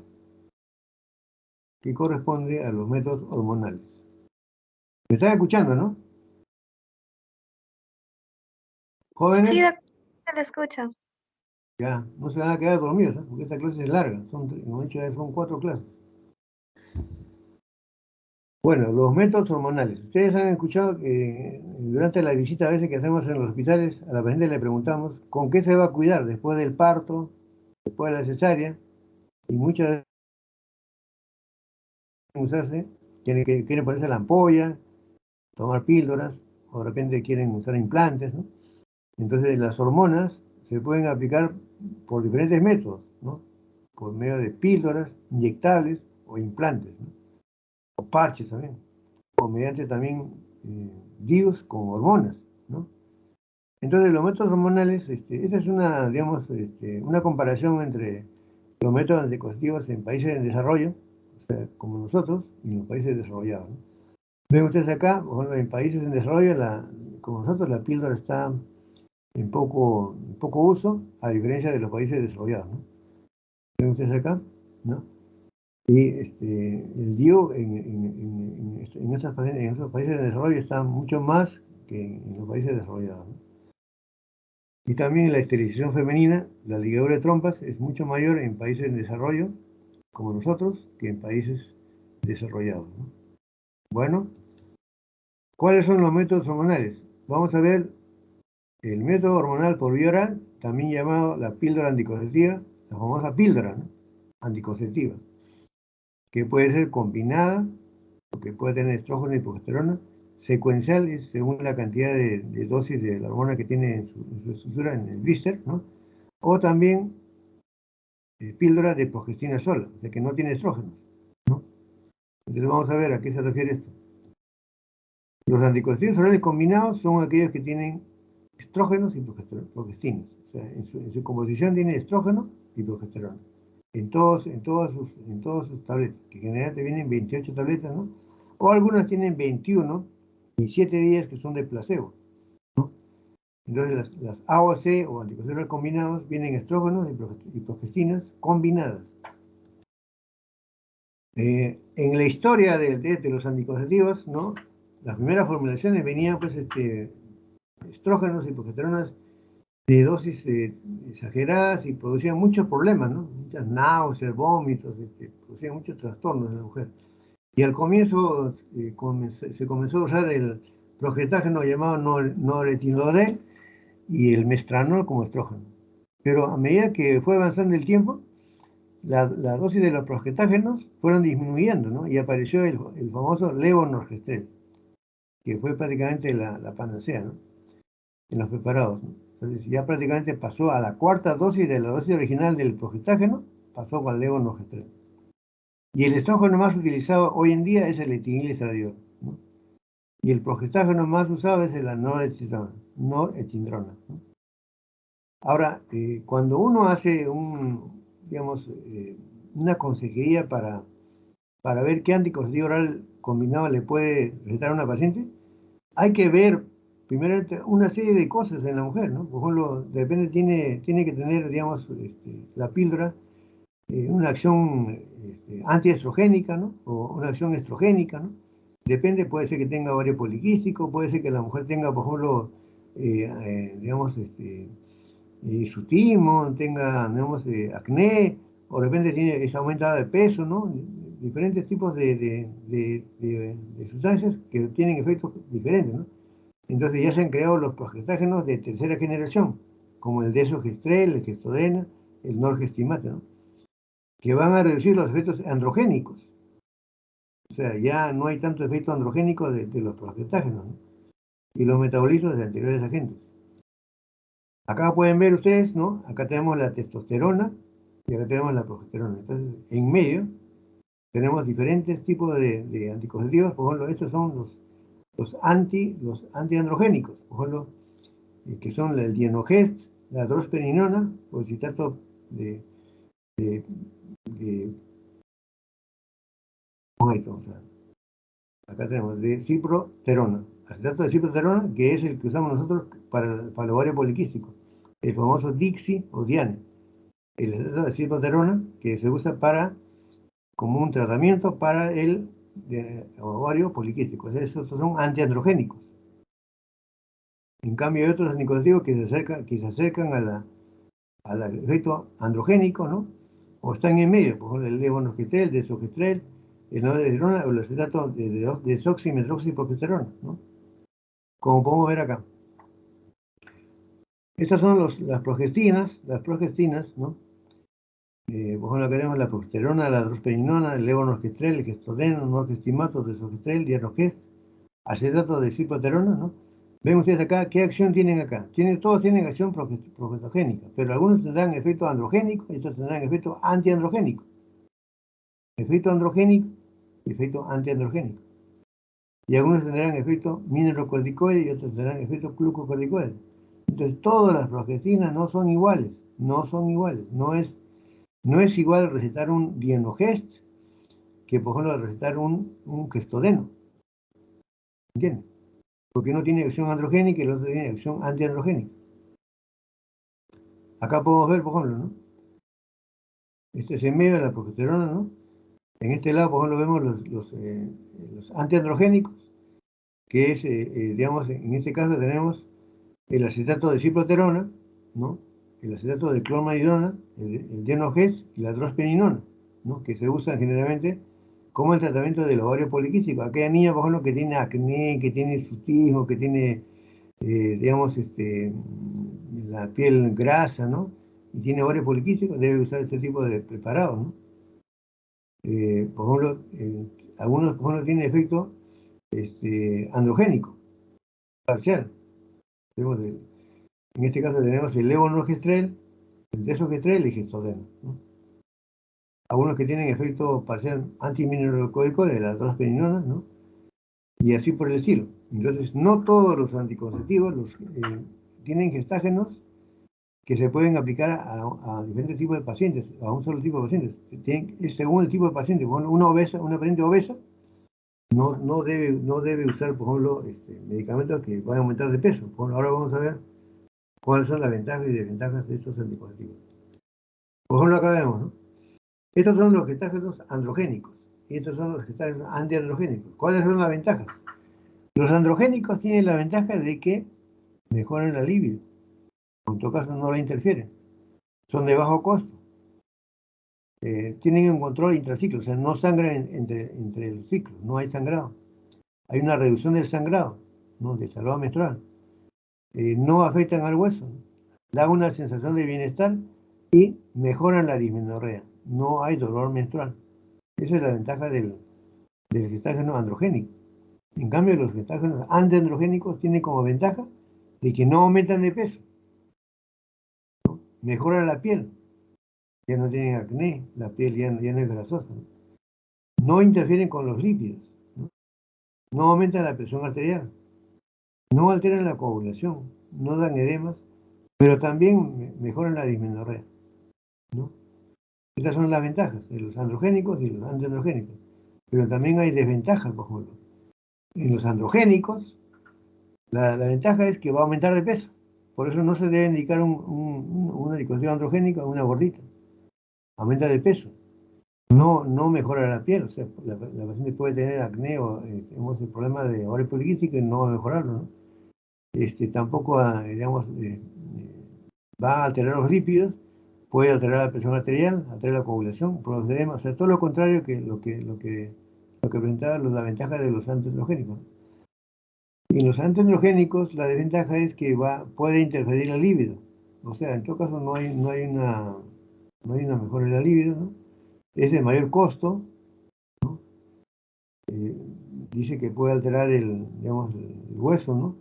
que corresponde a los métodos hormonales. ¿Me están escuchando, no? ¿Jóvenes? Sí, doctor, se le escucha. Ya, no se van a quedar dormidos, ¿eh? Porque esta clase es larga, como he dicho, son 4 clases. Bueno, los métodos hormonales. Ustedes han escuchado que durante la visita a veces que hacemos en los hospitales, a la paciente le preguntamos con qué se va a cuidar después del parto, después de la cesárea, y muchas veces usarse, quieren ponerse la ampolla, tomar píldoras, o de repente quieren usar implantes, ¿no? Entonces las hormonas se pueden aplicar por diferentes métodos, ¿no? Por medio de píldoras, inyectables o implantes, ¿no? O parches también, o mediante también DIUs con hormonas, ¿no? Entonces los métodos hormonales, esa es una, digamos, una comparación entre los métodos anticonceptivos en países en desarrollo, o sea, como nosotros, y en los países desarrollados, ¿no? Ven ustedes acá, por ejemplo, en países en desarrollo, como nosotros, la píldora está en poco uso, a diferencia de los países desarrollados, ¿no? Ven ustedes acá, ¿no? Y el DIU en esos países de desarrollo está mucho más que en los países desarrollados, ¿no? Y también la esterilización femenina, la ligadura de trompas, es mucho mayor en países en desarrollo, como nosotros, que en países desarrollados, ¿no? Bueno, ¿cuáles son los métodos hormonales? Vamos a ver el método hormonal por vía oral, también llamado la píldora anticonceptiva, la famosa píldora, ¿no? Anticonceptiva, que puede ser combinada, que puede tener estrógeno y progesterona, secuencial es según la cantidad de dosis de la hormona que tiene en su estructura, en el blister, ¿no? O también píldora de progestina sola, o sea que no tiene estrógenos, ¿no? Entonces vamos a ver a qué se refiere esto. Los anticonceptivos orales combinados son aquellos que tienen estrógenos y progestinas. O sea, en su composición tiene estrógeno y progesterona. En todas sus tabletas, que generalmente vienen 28 tabletas, ¿no? O algunas tienen 21 y 7 días que son de placebo, ¿no? Entonces las AOC o anticonceptivos combinados vienen estrógenos y progestinas combinadas. En la historia de los anticonceptivos, ¿no? Las primeras formulaciones venían, pues, estrógenos y progesteronas de dosis exageradas y producían muchos problemas, ¿no? Muchas náuseas, vómitos, producían muchos trastornos en la mujer. Y al comienzo se comenzó a usar el progestágeno llamado noretinoldel y el mestranol como estrógeno. Pero a medida que fue avanzando el tiempo, la dosis de los progestágenos fueron disminuyendo, ¿no? Y apareció el famoso levonorgestrel, que fue prácticamente la panacea, ¿no? En los preparados, ¿no? Entonces ya prácticamente pasó a la cuarta dosis de la dosis original del progestágeno, pasó con el levonorgestrel. Y el estrógeno más utilizado hoy en día es el etilenglicradiol, ¿no? Y el progestágeno más usado es la norepinefrina, ¿no? Ahora, cuando uno hace digamos, una consejería para ver qué anticonceptivo oral combinado le puede recetar a una paciente, hay que ver primero una serie de cosas en la mujer, ¿no? Por ejemplo, de repente tiene que tener, digamos, la píldora, una acción antiestrogénica, ¿no? O una acción estrogénica, ¿no? Depende, puede ser que tenga ovario poliquístico, puede ser que la mujer tenga, por ejemplo, digamos, sutismo, tenga, digamos, acné, o de repente es aumentada de peso, ¿no? Diferentes tipos de sustancias que tienen efectos diferentes, ¿no? Entonces ya se han creado los progestágenos de tercera generación, como el desogestrel, el gestodena, el norgestimate, ¿no? Que van a reducir los efectos androgénicos. O sea, ya no hay tanto efecto androgénico de los progestágenos, ¿no? Y los metabolismos de anteriores agentes. Acá pueden ver ustedes, ¿no? Acá tenemos la testosterona y acá tenemos la progesterona. Entonces, en medio tenemos diferentes tipos de anticonceptivos. Por ejemplo, estos son los antiandrogénicos. Por ejemplo, que son el dienogest, la drosperinona, o el citato de o sea, acá tenemos de ciproterona, acetato de ciproterona, que es el que usamos nosotros para el ovario poliquístico, el famoso Dixi o Diane. El acetato de ciproterona, que se usa como un tratamiento para el ovario poliquístico. O sea, estos son antiandrogénicos. En cambio, hay otros anticonceptivos que se acercan al efecto androgénico, ¿no? O están en medio, por ejemplo, el levonorgestrel, el desogestrel, el noradrenona o el acetato de desoximetroxiprogesterona, ¿no? Como podemos ver acá. Estas son las progestinas, ¿no? Por ejemplo, acá tenemos la progesterona, la drosperinona, el levonorgestrel, el gestodeno, norgestimato, desogestrel, dianogest, acetato de ciproterona, ¿no? Ven ustedes acá, ¿qué acción tienen acá? Todos tienen acción progetogénica, pero algunos tendrán efecto androgénico y otros tendrán efecto antiandrogénico. Efecto androgénico y efecto antiandrogénico. Y algunos tendrán efecto mineralocorticoide y otros tendrán efecto glucocorticoide. Entonces, todas las progestinas no son iguales, no son iguales. No es igual recetar un dienogest que, por ejemplo, recetar un gestodeno. ¿Entiendes? Porque uno tiene acción androgénica y el otro tiene acción antiandrogénica. Acá podemos ver, por ejemplo, ¿no? Este es en medio de la progesterona, ¿no? En este lado, por ejemplo, vemos los antiandrogénicos, que es, digamos, en este caso tenemos el acetato de ciproterona, ¿no? El acetato de clormanidona, el dienogest y la drosperinona, ¿no? Que se usan generalmente como el tratamiento del ovario poliquístico. Aquella niña, por ejemplo, que tiene acné, que tiene sutismo, que tiene, digamos, la piel grasa, ¿no? Y tiene ovario poliquístico, debe usar este tipo de preparados, ¿no? Por ejemplo, algunos, por ejemplo, tienen efecto androgénico, parcial. En este caso tenemos el levonorgestrel, el desogestrel y gestodeno, ¿no? Algunos que tienen efecto parcial antimineralocortico de las dos peninonas, ¿no? Y así por el estilo. Entonces, no todos los anticonceptivos tienen gestágenos que se pueden aplicar a diferentes tipos de pacientes, a un solo tipo de pacientes. Es según el tipo de paciente. Una paciente obesa no debe usar, por ejemplo, medicamentos que van a aumentar de peso. Ahora vamos a ver cuáles son las ventajas y desventajas de estos anticonceptivos. Por ejemplo, acá vemos, ¿no? Estos son los gestágenos androgénicos y estos son los gestágenos antiandrogénicos. ¿Cuáles son las ventajas? Los androgénicos tienen la ventaja de que mejoran la libido. En todo caso, no la interfieren. Son de bajo costo. Tienen un control intraciclo, o sea, no sangran entre los ciclos, no hay sangrado. Hay una reducción del sangrado, ¿no? Del sangrado menstrual. No afectan al hueso, ¿no? Dan una sensación de bienestar y mejoran la dismenorrea. No hay dolor menstrual. Esa es la ventaja del gestágeno androgénico. En cambio, los gestágenos antiandrogénicos tienen como ventaja de que no aumentan de peso. Mejora la piel, ya no tienen acné, la piel ya no es grasosa. No interfieren con los lípidos, ¿no? No aumentan la presión arterial, no alteran la coagulación, no dan edemas, pero también mejoran la dismenorrea, ¿no? Estas son las ventajas de los androgénicos y los antiandrogénicos. Pero también hay desventajas, por ejemplo. En los androgénicos, la ventaja es que va a aumentar de peso. Por eso no se debe indicar una licuación androgénica a una gordita. Aumenta de peso. No mejora la piel. O sea, la paciente puede tener acné o tenemos el problema de ovario poliquístico y no va a mejorarlo, ¿no? Tampoco, digamos, va a alterar los lípidos, puede alterar la presión arterial, alterar la coagulación, producir edema, o sea, todo lo contrario que lo que presentaba la ventaja de los antiandrogénicos. Y en los antiandrogénicos, la desventaja es que puede interferir la libido. O sea, en todo caso no hay una mejora de la libido, ¿no? Es de mayor costo, ¿no? Dice que puede alterar digamos, el hueso, ¿no?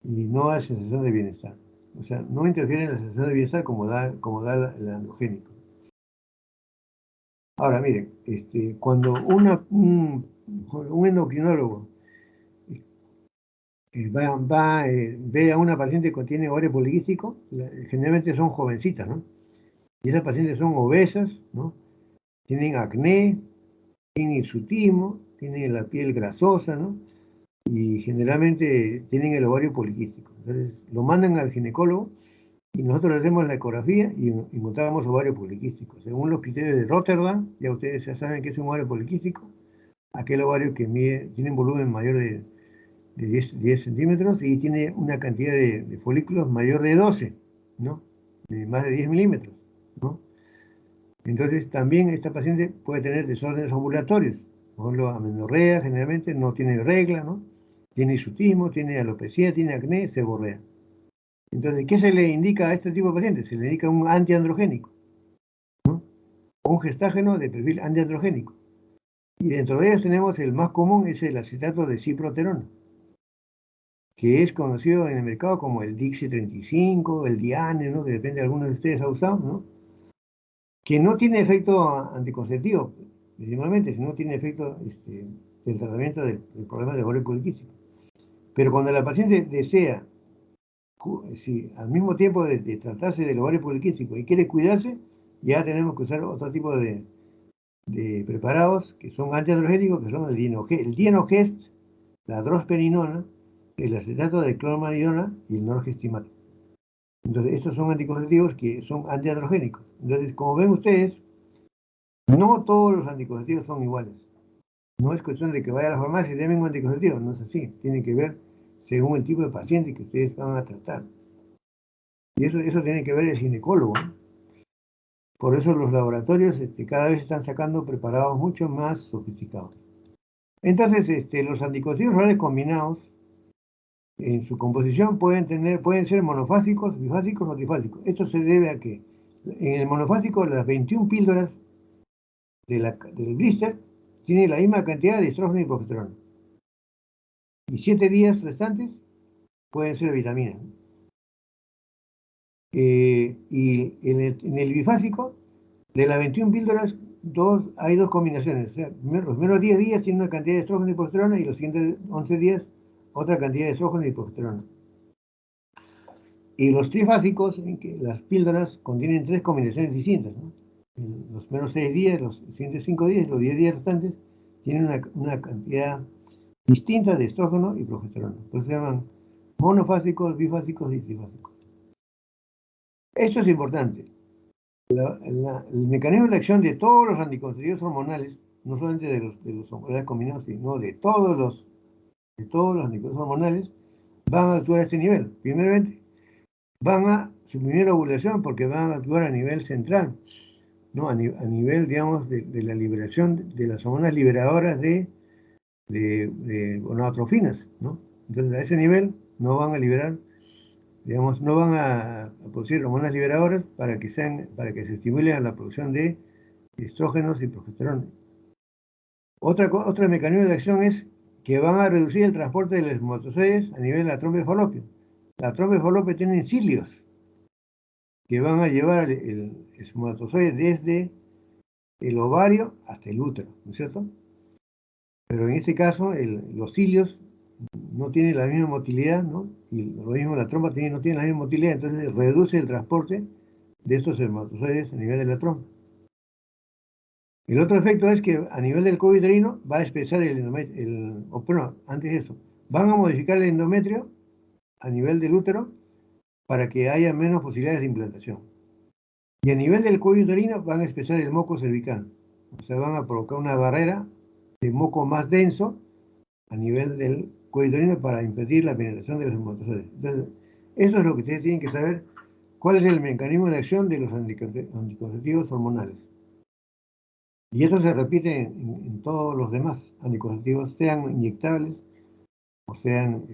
Y no hay sensación de bienestar. O sea, no interfiere en la sensación de bienestar como da el androgénico. Ahora, miren, cuando un endocrinólogo ve a una paciente que tiene ovario poliquístico, generalmente son jovencitas, ¿no? Y esas pacientes son obesas, ¿no? Tienen acné, tienen hirsutismo, tienen la piel grasosa, ¿no? Y generalmente tienen el ovario poliquístico. Entonces, lo mandan al ginecólogo y nosotros le hacemos la ecografía y encontramos ovario poliquístico. Según los criterios de Rotterdam, ya ustedes ya saben que es un ovario poliquístico, aquel ovario que tiene un volumen mayor de 10 centímetros y tiene una cantidad de folículos mayor de 12, ¿no? De más de 10 milímetros, ¿no? Entonces también esta paciente puede tener desórdenes ovulatorios. Por ejemplo, amenorrea generalmente no tiene regla, ¿no? Tiene hirsutismo, tiene alopecia, tiene acné, seborrea. Entonces, ¿qué se le indica a este tipo de pacientes? Se le indica un antiandrogénico, ¿no? Un gestágeno de perfil antiandrogénico. Y dentro de ellos tenemos el más común, es el acetato de ciproterona, que es conocido en el mercado como el Dixie 35, el Diane, ¿no? Que depende de algunos de ustedes ha usado, ¿no? Que no tiene efecto anticonceptivo, principalmente, sino tiene efecto del tratamiento del problema de ovario poliquístico. Pero cuando la paciente desea, si al mismo tiempo de tratarse del ovario poliquístico y quiere cuidarse, ya tenemos que usar otro tipo de preparados que son antiandrogénicos, que son el Dienogest, la drosperinona, el acetato de clormalidona y el norgestimate. Entonces, estos son anticonceptivos que son antiandrogénicos. Entonces, como ven ustedes, no todos los anticonceptivos son iguales. No es cuestión de que vaya a la farmacia y denme un anticonceptivo, no es así. Tiene que ver según el tipo de paciente que ustedes van a tratar. Y eso tiene que ver el ginecólogo, ¿no? Por eso los laboratorios cada vez están sacando preparados mucho más sofisticados. Entonces, los anticonceptivos orales combinados, en su composición pueden ser monofásicos, bifásicos o trifásicos. Esto se debe a que en el monofásico las 21 píldoras del blister tienen la misma cantidad de estrógeno y progesterona. Y 7 días restantes pueden ser vitaminas. Y en el bifásico, de las 21 píldoras, hay dos combinaciones. O sea, los primeros 10 días tienen una cantidad de estrógeno y progesterona y los siguientes 11 días otra cantidad de estrógeno y progesterona. Y los trifásicos, en que las píldoras contienen 3 combinaciones distintas, ¿no? En los primeros 6 días, los siguientes 5 días, los 10 días restantes, tienen una cantidad distinta de estrógeno y progesterona. Por eso se llaman monofásicos, bifásicos y trifásicos. Esto es importante. El mecanismo de acción de todos los anticonceptivos hormonales, no solamente de los hormonales combinados, sino de todos los anticonceptivos hormonales, van a actuar a este nivel. Primeramente, van a suprimir la ovulación porque van a actuar a nivel central, ¿no? A nivel, digamos, de la liberación de las hormonas liberadoras de gonadotrofinas, ¿no? Entonces, a ese nivel no van a liberar, digamos, no van a producir hormonas liberadoras para que se estimule la producción de estrógenos y progesterona. Otro mecanismo de acción es que van a reducir el transporte de los espermatozoides a nivel de la trompa de falopio. La trompa de falopio tiene cilios. que van a llevar el espermatozoide desde el ovario hasta el útero, ¿no es cierto? Pero en este caso, los cilios no tienen la misma motilidad, ¿no? Y lo mismo la trompa no tiene la misma motilidad, entonces reduce el transporte de estos espermatozoides a nivel de la trompa. El otro efecto es que a nivel del cuello uterino va a espesar el endometrio, bueno, antes de eso, van a modificar el endometrio a nivel del útero para que haya menos posibilidades de implantación. Y a nivel del cuello uterino van a espesar el moco cervical, o sea, van a provocar una barrera de moco más denso a nivel del cuello uterino para impedir la penetración de los espermatozoides. Entonces, eso es lo que ustedes tienen que saber, cuál es el mecanismo de acción de los anticonceptivos hormonales. Y eso se repite en todos los demás anticonceptivos, sean inyectables o sean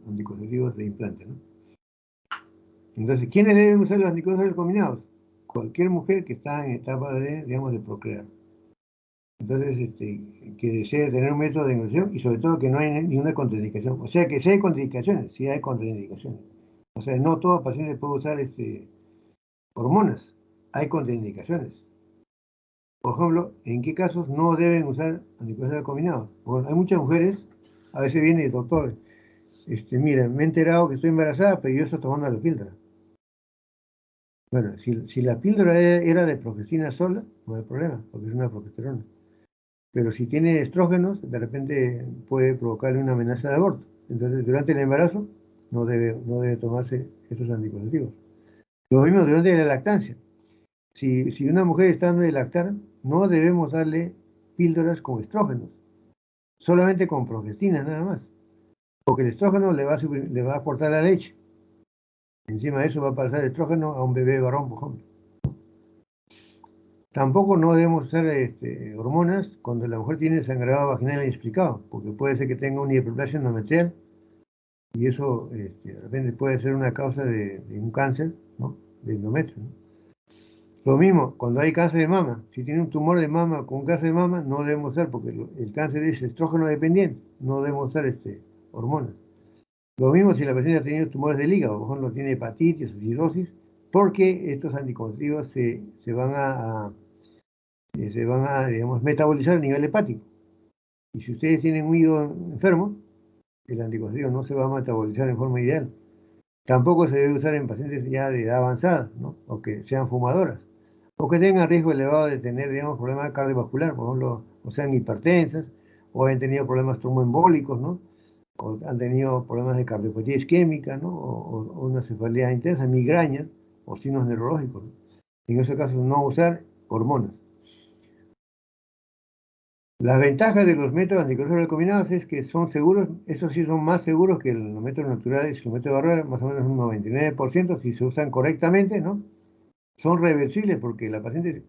anticonceptivos de implante, ¿no? Entonces, ¿quiénes deben usar los anticonceptivos combinados? Cualquier mujer que está en etapa de, digamos, de procrear. Entonces, que desee tener un método de negociación y sobre todo que no hay ninguna contraindicación. O sea, que si hay contraindicaciones, sí hay contraindicaciones. O sea, no todo paciente puede usar hormonas. Hay contraindicaciones. Por ejemplo, ¿en qué casos no deben usar anticonceptivos combinados? Bueno, hay muchas mujeres, a veces viene el doctor, mira, me he enterado que estoy embarazada, pero yo estoy tomando la píldora. Bueno, si la píldora era de progestina sola, no hay problema, porque es una progesterona. Pero si tiene estrógenos, de repente puede provocarle una amenaza de aborto. Entonces, durante el embarazo, no debe tomarse esos anticonceptivos. Lo mismo durante la lactancia. Si una mujer está dando de lactar, no debemos darle píldoras con estrógenos, solamente con progestina nada más, porque el estrógeno le va a cortar la leche. Encima de eso va a pasar estrógeno a un bebé varón, por ejemplo. Tampoco no debemos usar hormonas cuando la mujer tiene sangrado vaginal inexplicado, porque puede ser que tenga una hiperplasia endometrial y eso de repente puede ser una causa de un cáncer, ¿no? De endometrio, ¿no? Lo mismo, cuando hay cáncer de mama, si tiene un tumor de mama con cáncer de mama, no debemos usar, porque el cáncer es estrógeno dependiente, no debemos usar hormonas. Lo mismo si la paciente ha tenido tumores del hígado, por ejemplo, tiene hepatitis o cirrosis, porque estos anticonceptivos se van a, digamos, metabolizar a nivel hepático. Y si ustedes tienen un hígado enfermo, el anticonceptivo no se va a metabolizar en forma ideal. Tampoco se debe usar en pacientes ya de edad avanzada, ¿no? O que sean fumadoras, o que tengan riesgo elevado de tener, digamos, problemas cardiovasculares, por ejemplo, o sean hipertensas, o hayan tenido problemas tromboembólicos, ¿no? O han tenido problemas de cardiopatía isquémica, ¿no? O una cefalea intensa, migrañas, o signos neurológicos, ¿no? En esos casos, no usar hormonas. Las ventajas de los métodos anticonceptivos combinados es que son seguros, esos sí son más seguros que los métodos naturales y los métodos de barrera, más o menos un 99%, si se usan correctamente, ¿no? Son reversibles porque la paciente,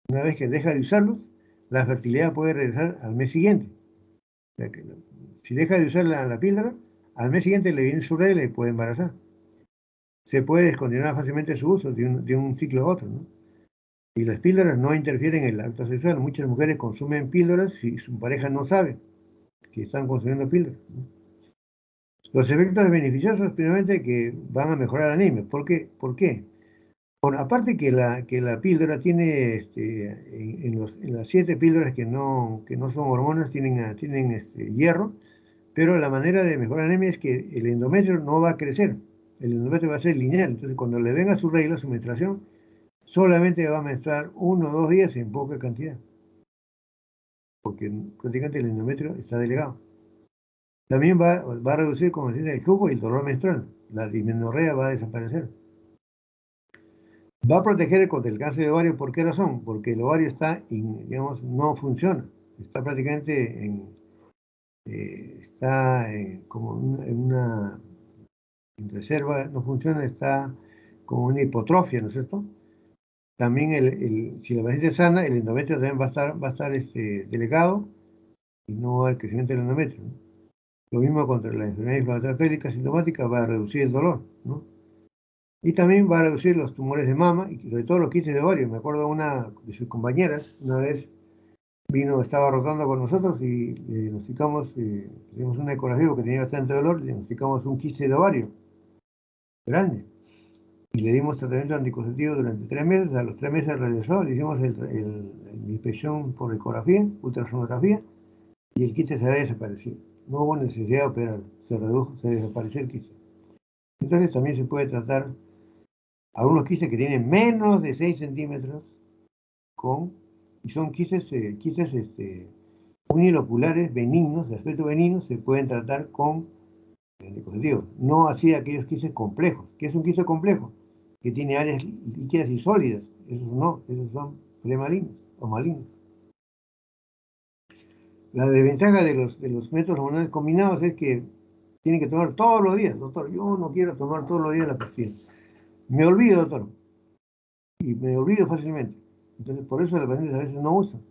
una vez que deja de usarlos, la fertilidad puede regresar al mes siguiente. O sea que, si deja de usar la píldora, al mes siguiente le viene su regla y puede embarazar. Se puede descontinuar fácilmente su uso de un ciclo a otro, ¿no? Y las píldoras no interfieren en el acto sexual. Muchas mujeres consumen píldoras si su pareja no sabe que están consumiendo píldoras, ¿no? Los efectos beneficiosos, primeramente, que van a mejorar la anemia. ¿Por qué? ¿Por qué? Bueno, aparte que la píldora tiene, en las 7 píldoras que no son hormonas, tienen hierro, pero la manera de mejorar la anemia es que el endometrio no va a crecer, el endometrio va a ser lineal. Entonces, cuando le venga su regla, su menstruación, solamente va a menstruar 1 o 2 días en poca cantidad, porque prácticamente el endometrio está delegado. También va a reducir, como decía, el flujo y el dolor menstrual. La dismenorrea va a desaparecer. Va a proteger contra el cáncer de ovario. ¿Por qué razón? Porque el ovario digamos, no funciona. Está prácticamente como en reserva, no funciona, está como una hipotrofia, ¿no es cierto? También si la paciente es sana, el endometrio también va a estar delegado y no va a haber crecimiento del endometrio, ¿no? Lo mismo contra la enfermedad inflamatoria pélvica sintomática, va a reducir el dolor, ¿no? Y también va a reducir los tumores de mama y sobre todo los quistes de ovario. Me acuerdo una de sus compañeras, una vez estaba rotando con nosotros y le diagnosticamos, hicimos una ecografía porque tenía bastante dolor, le diagnosticamos un quiste de ovario grande. y le dimos tratamiento anticonceptivo durante 3 meses. A los 3 meses regresó, le hicimos la inspección por ecografía, ultrasonografía, y el quiste se había desaparecido. No hubo necesidad de operar, se redujo, se desapareció el quiste. Entonces también se puede tratar algunos quistes que tienen menos de 6 centímetros y son quistes uniloculares benignos, de aspecto benigno, se pueden tratar con anticonceptivos. No así aquellos quistes complejos. ¿Qué es un quiste complejo? Que tiene áreas líquidas y sólidas. Esos no, esos son premalignos o malignos. La desventaja de los métodos hormonales combinados es que tienen que tomar todos los días. Doctor, yo no quiero tomar todos los días la pastilla. Me olvido, doctor. Y me olvido fácilmente. Entonces, por eso los pacientes a veces no usan.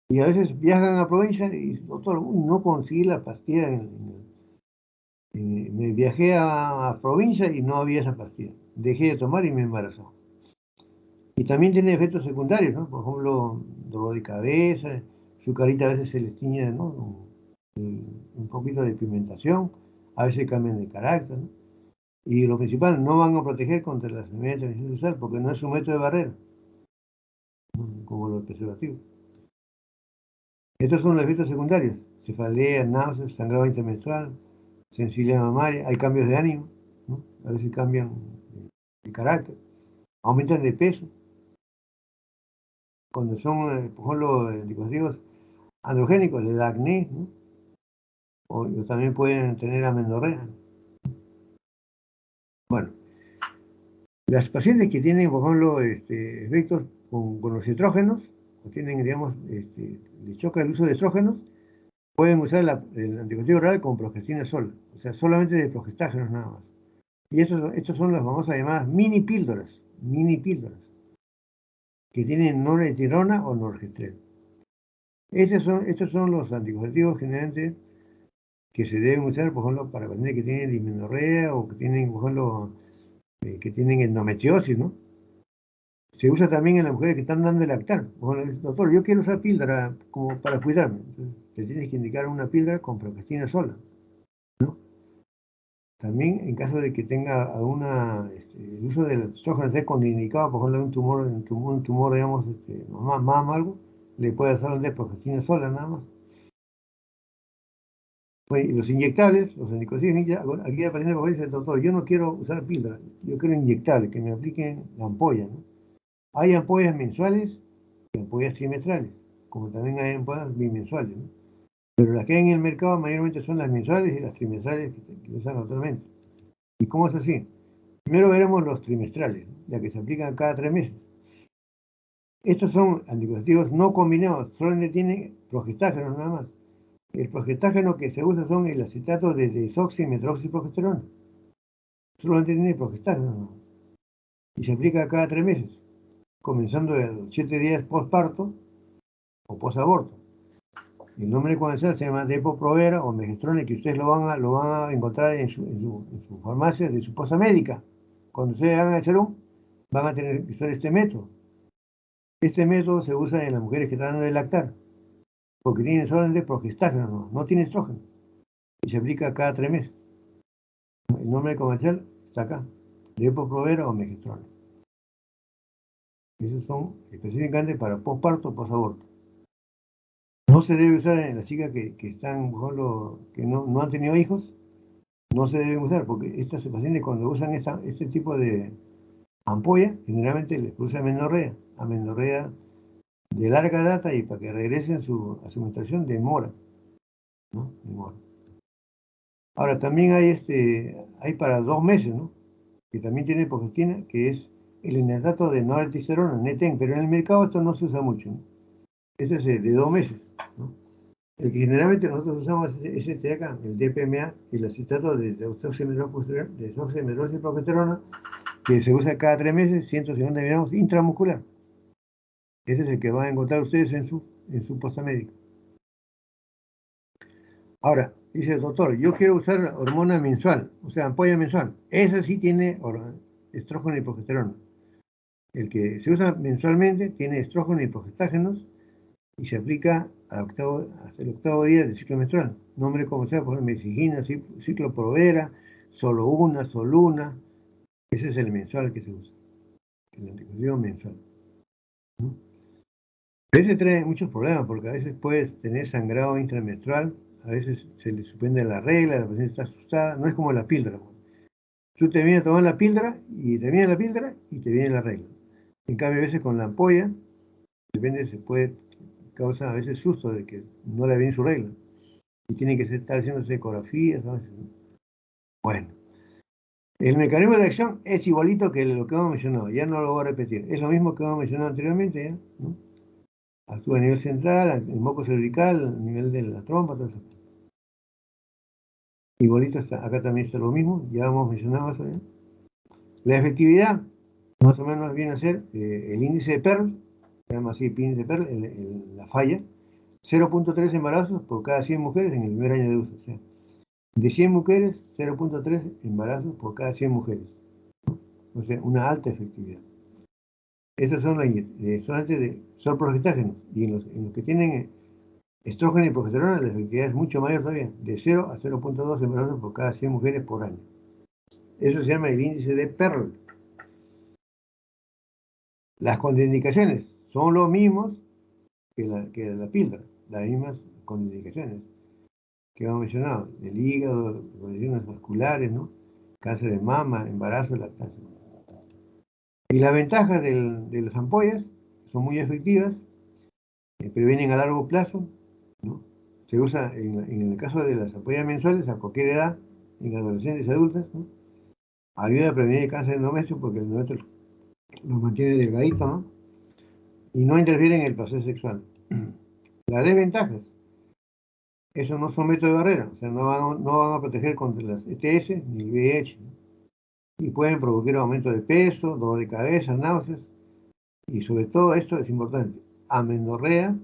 Y a veces viajan a provincia y dicen, doctor, no conseguí la pastilla. Me viajé a provincia y no había esa pastilla. Dejé de tomar y me embarazó. Y también tiene efectos secundarios, ¿no? Por ejemplo, dolor de cabeza, su carita a veces se les tiñe, ¿no? Un poquito de pigmentación, a veces cambian de carácter, ¿no? Y lo principal, no van a proteger contra las enfermedades de transmisión sexual porque no es un método de barrera, ¿no? Como los preservativos. Estos son los efectos secundarios: cefalea, náuseas, sangrado intermenstrual, sensibilidad mamaria, hay cambios de ánimo, ¿no? A veces cambian de carácter, aumentan de peso. Cuando son, por ejemplo, anticonceptivos androgénicos, el acné, ¿no? O también pueden tener amenorrea. Bueno, las pacientes que tienen, por ejemplo, efectos con los estrógenos, o tienen, digamos, les choca el uso de estrógenos, pueden usar el anticonceptivo oral con progestina sola, o sea, solamente de progestágenos nada más. Y estos son las famosas llamadas mini píldoras, que tienen noretirona o norgestrel. Estos son los anticonceptivos generalmente que se deben usar, por ejemplo, para pacientes que tienen dismenorrea o que tienen, por ejemplo, que tienen endometriosis, ¿no? Se usa también en las mujeres que están dando de lactar. Bueno, doctor, yo quiero usar píldora como para cuidarme. Entonces, te tienes que indicar una píldora con progestina sola, ¿no? También en caso de que tenga el uso del estrógeno esté contraindicado, por ejemplo, un tumor, digamos, mama algo, le puede hacer de progestina sola nada más. Bueno, y los inyectables, los anticonceptivos, aquí el paciente dice, doctor, yo no quiero usar píldora, yo quiero inyectable, que me apliquen la ampolla, ¿no? Hay ampollas mensuales y ampollas trimestrales, como también hay ampollas bimensuales, ¿no? Pero las que hay en el mercado mayormente son las mensuales y las trimestrales que usan actualmente. ¿Y cómo es así? Primero veremos los trimestrales, ¿no? Las que se aplican cada 3 meses. Estos son anticonceptivos no combinados, solamente tienen progestágenos nada más. El progestágeno que se usa son el acetato de desoximetroxiprogesterona. Solamente tiene progestágeno, ¿no? Y se aplica cada 3 meses, comenzando de los 7 días postparto o posaborto. El nombre comercial se llama Depo-Provera o Megestrone, que ustedes lo van a encontrar en su farmacia de su posa médica. Cuando ustedes hagan el serum, van a tener que usar este método. Este método se usa en las mujeres que están dando de lactar, porque tienen solamente progestágeno, no tiene estrógeno, y se aplica cada 3 meses. El nombre comercial está acá, Depo-Provera o Megestrone. Esos son específicamente para posparto o posaborto. No se debe usar en las chicas que están, que no han tenido hijos, no se deben usar, porque estas pacientes cuando usan este tipo de ampolla, generalmente les produce amenorrea de larga data, y para que regresen a su menstruación demora, ¿no? Demora. Ahora, también hay para 2 meses, ¿no? Que también tiene progestina, que es el enetato de noreltesterona, NETEN, pero en el mercado esto no se usa mucho, ¿no? Ese es de 2 meses, ¿no? El que generalmente nosotros usamos es este de acá, el DPMA, el acetato de desoximetroxiprogesterona, que se usa cada 3 meses, 150 miligramos intramuscular. Ese es el que van a encontrar ustedes en su posta médica. Ahora, dice el doctor, yo quiero usar hormona mensual, o sea, ampolla mensual. Esa sí tiene estrógeno y progesterona. El que se usa mensualmente tiene estrógeno y progestágenos y se aplica hasta el 8º día del ciclo menstrual. Nombre como sea, por ejemplo, mesigina, ciclo Provera, Soluna, Ese es el mensual que se usa, el anticonceptivo mensual, ¿no? A veces trae muchos problemas porque a veces puedes tener sangrado intramenstrual, a veces se le suspende la regla, la paciente está asustada, no es como la píldora. Tú te vienes a tomar la píldora y te viene la píldora y te viene la regla. En cambio, a veces con la ampolla, depende, se puede causar a veces susto de que no le viene su regla y tiene que estar haciéndose ecografías, ¿sabes? Bueno, el mecanismo de acción es igualito que lo que hemos mencionado, ya no lo voy a repetir. Es lo mismo que hemos mencionado anteriormente, ¿ya? ¿No? Actúa a nivel central, el moco cervical, a nivel de la trompa, todo eso. Igualito está, acá también está lo mismo, ya hemos mencionado eso, ¿ya? La efectividad, más o menos viene a ser el índice de Pearl, se llama así índice de Pearl, la falla, 0.3 embarazos por cada 100 mujeres en el primer año de uso. O sea, de 100 mujeres, 0.3 embarazos por cada 100 mujeres. O sea, una alta efectividad. Estos son son progestágenos. Y en los que tienen estrógeno y progesterona, la efectividad es mucho mayor todavía, de 0 a 0.2 embarazos por cada 100 mujeres por año. Eso se llama el índice de Pearl. Las contraindicaciones son los mismos que la píldora, las mismas contraindicaciones que hemos mencionado, el hígado, condiciones vasculares, ¿no? Cáncer de mama, embarazo, lactancia. Y las ventajas de las ampollas son muy efectivas, previenen a largo plazo, ¿no? Se usa en el caso de las ampollas mensuales a cualquier edad, en adolescentes y adultas, ¿no? Ayuda a prevenir el cáncer endométrico porque el endometrio los mantiene delgaditos, ¿no? Y no interfiere en el placer sexual. Las desventajas, eso no son métodos de barrera, o sea, no van a proteger contra las ETS ni el VIH, ¿no? Y pueden producir aumento de peso, dolor de cabeza, náuseas, y sobre todo esto es importante, amenorrea,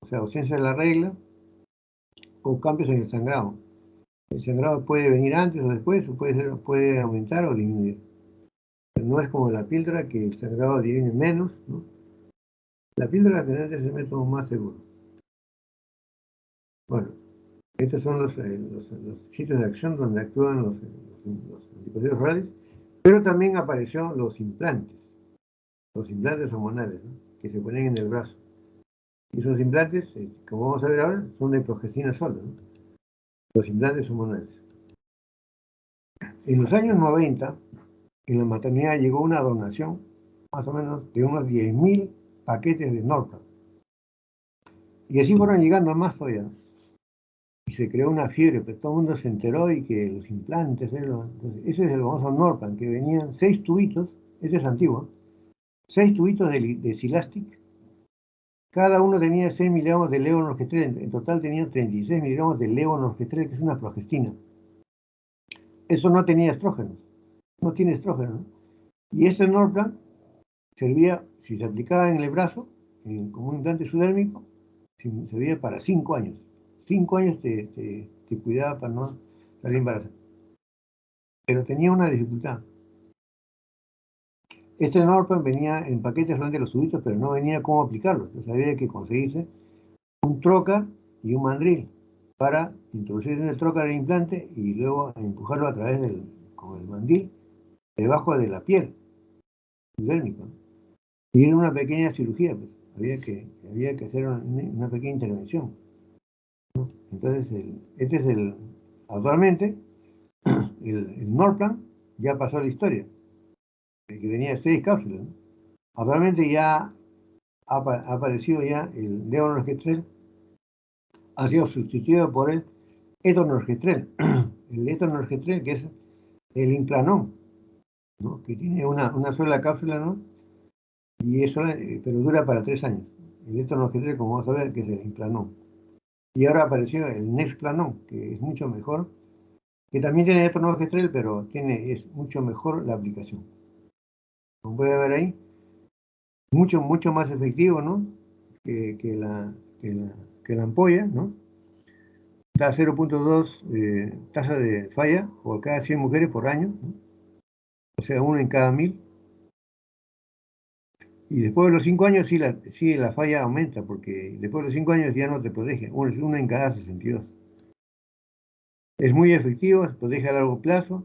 o sea, ausencia de la regla, o cambios en el sangrado. El sangrado puede venir antes o después, o puede aumentar o disminuir. Pero no es como la píldora, que el sangrado viene menos, ¿no? La píldora generalmente es el método más seguro. Bueno, estos son los sitios de acción donde actúan los anticonceptivos orales, pero también aparecieron los implantes hormonales, ¿no? Que se ponen en el brazo. Y esos implantes, como vamos a ver ahora, son de progestina sola, ¿no? Los implantes hormonales. En los años 90, en la maternidad llegó una donación, más o menos, de unos 10.000 paquetes de Norplant. Y así fueron llegando más todavía. Y se creó una fiebre, pero todo el mundo se enteró y que los implantes, entonces, ese es el famoso Norplant, que venían 6 tubitos, este es antiguo, 6 tubitos de Silastic. Cada uno tenía 6 miligramos de levonorgestrel, en total tenía 36 miligramos de levonorgestrel, que es una progestina. Eso no tenía estrógenos, no tiene estrógeno, ¿no? Y este Norplant servía, si se aplicaba en el brazo, como un implante subdérmico, servía para 5 años. 5 años te cuidaba para no salir embarazada. Pero tenía una dificultad. Este Norplant venía en paquetes solamente los tubitos, pero no venía cómo aplicarlo. Entonces había que conseguirse un trocar y un mandril para introducir en el trocar el implante y luego empujarlo a través con el mandil debajo de la piel subdérmica, ¿no? Y era una pequeña cirugía, pues había que hacer una pequeña intervención, ¿no? Entonces, actualmente, el Norplant ya pasó a la historia, que tenía 6 cápsulas, ¿no? Actualmente ya ha aparecido ya el levonorgestrel, ha sido sustituido por el etonorgestrel. El etonorgestrel, que es el Implanon, ¿no? Que tiene una sola cápsula, ¿no? Y eso, pero dura para 3 años. El etonorgestrel, como vamos a ver, que es el Implanon. Y ahora apareció el Nexplanon, que es mucho mejor, que también tiene etonorgestrel, pero es mucho mejor la aplicación. Como puede ver ahí, mucho más efectivo, ¿no? Que la ampolla, ¿no? Da 0.2 tasa de falla por cada 100 mujeres por año, ¿no? O sea, uno en cada 1000. Y después de los 5 años sí la falla aumenta, porque después de los 5 años ya no te protege, uno en cada 62. Es muy efectivo, se protege a largo plazo,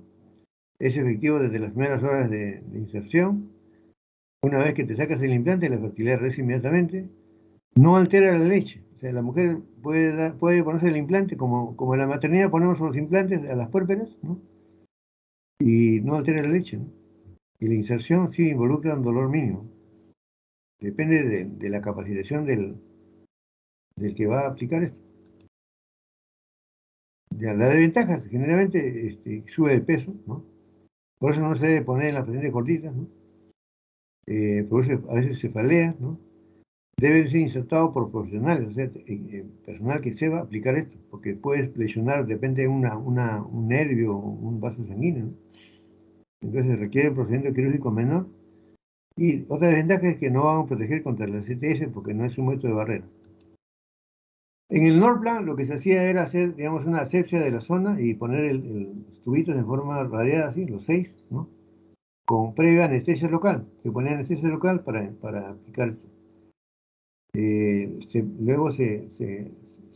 es efectivo desde las primeras horas de inserción. Una vez que te sacas el implante, la fertilidad regresa inmediatamente. No altera la leche. O sea, la mujer puede ponerse el implante, como en la maternidad ponemos los implantes a las puérperas, ¿no? Y no altera la leche, ¿no? Y la inserción sí involucra un dolor mínimo. Depende de la capacitación del que va a aplicar esto. Ya, la desventaja es generalmente sube de peso, ¿no? Por eso no se debe poner en las pacientes cortitas, ¿no? Por eso a veces cefalea, ¿no? Deben ser insertados por profesionales, o sea, personal que sepa aplicar esto, porque puedes lesionar, depende de un nervio, un vaso sanguíneo, ¿no? Entonces requiere un procedimiento quirúrgico menor. Y otra desventaja es que no van a proteger contra la CTS porque no es un método de barrera. En el Norplan lo que se hacía era hacer, digamos, una asepsia de la zona y poner los tubitos en forma radiada, así, los 6, ¿no? Con previa anestesia local. Se ponía anestesia local para aplicar esto. Luego se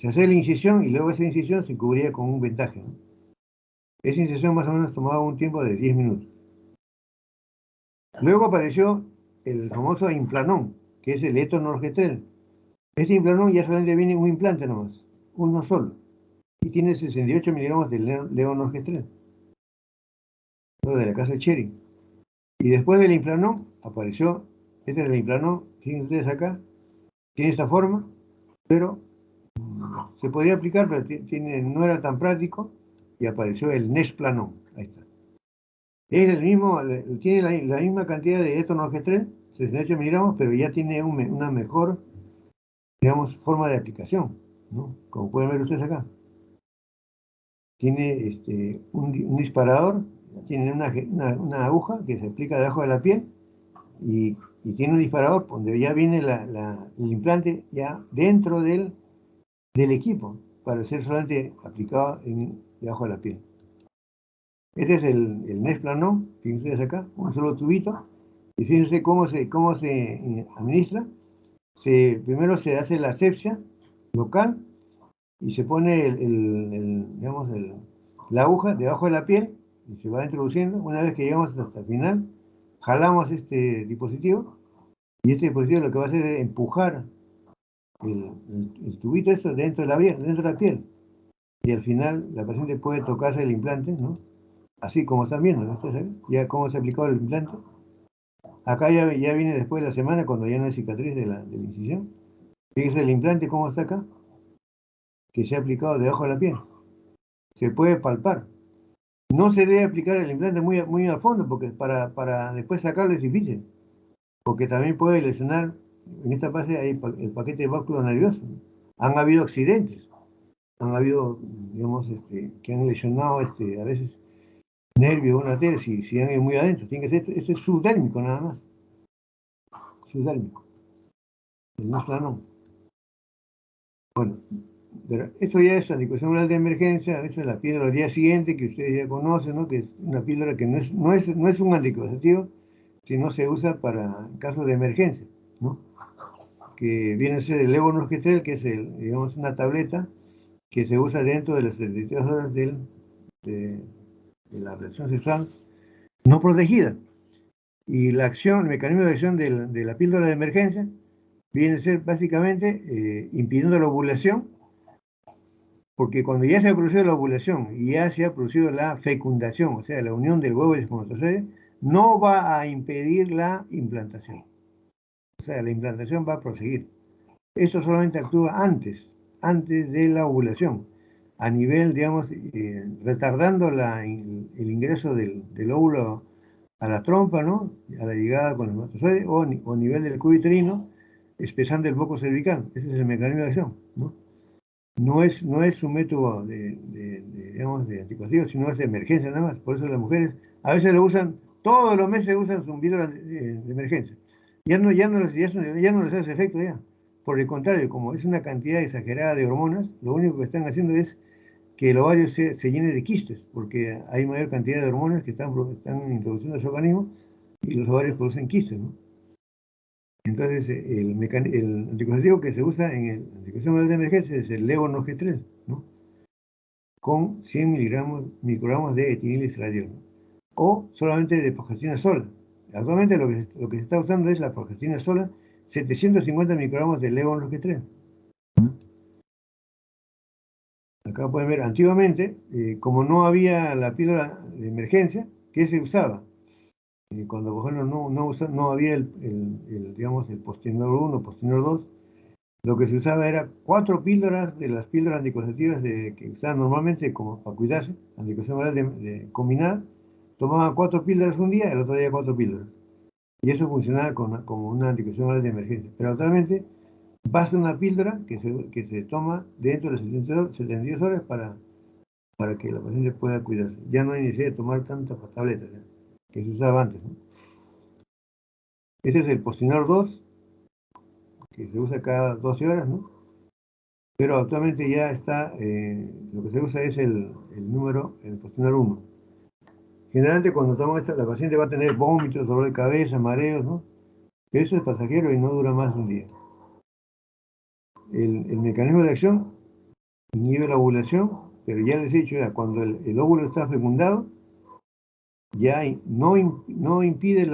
hacía la incisión y luego esa incisión se cubría con un vendaje, ¿no? Esa incisión más o menos tomaba un tiempo de 10 minutos. Luego apareció el famoso implanón, que es el etonorgestrel. Este implanón ya solamente viene un implante nomás, uno solo, y tiene 68 miligramos de levonorgestrel, de la casa Cherry. Y después del implanón apareció, este es el implanón, fíjense ustedes acá, tiene esta forma, pero se podía aplicar, pero no era tan práctico, y apareció el Nesplanón, ahí está. Es el mismo, tiene la misma cantidad de etonorgestrel, 68 miligramos, pero ya tiene una mejor, digamos, forma de aplicación, ¿no? Como pueden ver ustedes acá. Tiene un disparador, tiene una aguja que se aplica debajo de la piel y tiene un disparador donde ya viene el implante ya dentro del equipo para ser solamente aplicado debajo de la piel. Este es el Nesplanón, fíjense ustedes acá, un solo tubito, y fíjense cómo se administra. Primero se hace la asepsia local y se pone digamos, la aguja debajo de la piel y se va introduciendo. Una vez que llegamos hasta el final, jalamos este dispositivo y este dispositivo lo que va a hacer es empujar el tubito esto dentro de la piel. Y al final la paciente puede tocarse el implante, ¿no? Así como están viendo, ¿no? Ya cómo se ha aplicado el implante. Acá ya viene después de la semana cuando ya no hay cicatriz de la incisión. Fíjese el implante cómo está acá, que se ha aplicado debajo de la piel. Se puede palpar. No se debe aplicar el implante muy, muy a fondo porque para después sacarlo es difícil. Porque también puede lesionar, en esta fase hay el paquete báculo nervioso. Han habido accidentes, han habido, digamos, que han lesionado a veces nervios, una arteria, si han ido muy adentro. Tiene que ser, esto es subdérmico nada más. Subdérmico. El no plano. Bueno, pero eso ya es anticoncepción oral de emergencia, eso es la píldora del día siguiente, que ustedes ya conocen, ¿no? Que es una píldora que no es un anticonceptivo, sino se usa para casos de emergencia, ¿no? Que viene a ser el levonorgestrel, que es digamos, una tableta que se usa dentro de las 32 horas de la relación sexual no protegida. Y la acción, el mecanismo de acción de la píldora de emergencia viene a ser básicamente impidiendo la ovulación, porque cuando ya se ha producido la ovulación y ya se ha producido la fecundación, o sea, la unión del huevo y el espermatozoide, no va a impedir la implantación. O sea, la implantación va a proseguir. Eso solamente actúa antes de la ovulación, a nivel, digamos, retardando el ingreso del óvulo a la trompa, ¿no? A la llegada con el espermatozoide, o a nivel del cubo uterino, espesando el foco cervical. Ese es el mecanismo de acción, ¿no? No es un método digamos, de anticonceptivo, sino es de emergencia nada más. Por eso las mujeres a veces lo usan, todos los meses usan su píldora de emergencia. Ya no les hace efecto ya. Por el contrario, como es una cantidad exagerada de hormonas, lo único que están haciendo es que el ovario se llene de quistes, porque hay mayor cantidad de hormonas que están introduciendo a su organismo y los ovarios producen quistes, ¿no? Entonces, el anticonceptivo que se usa en la anticoncepción oral de emergencia es el levonorgestrel, ¿no? Con 100 microgramos de etililistradiol. o solamente de progestina sola. Actualmente lo que se está usando es la progestina sola, 750 microgramos de levonorgestrel. Acá pueden ver, antiguamente, como no había la píldora de emergencia, ¿qué se usaba? Cuando, por ejemplo, no había digamos, el Postinor 1, Postinor 2, lo que se usaba era 4 píldoras de las píldoras anticonceptivas que usaban normalmente como para cuidarse, anticoncepción oral combinada. Tomaban 4 píldoras un día, el otro día 4 píldoras. Y eso funcionaba como una anticoncepción oral de emergencia. Pero actualmente basta una píldora que se toma dentro de las 72 horas para que la paciente pueda cuidarse. Ya no hay necesidad de tomar tantas tabletas, ¿ya? Que se usaba antes, ¿no? Este es el Postinor 2, que se usa cada 12 horas, ¿no? Pero actualmente ya está, lo que se usa es el Postinor 1. Generalmente cuando toma esta, la paciente va a tener vómitos, dolor de cabeza, mareos, ¿no? Pero eso es pasajero y no dura más de un día. El mecanismo de acción inhibe la ovulación, pero ya les he dicho, ya, cuando el óvulo está fecundado, ya no impide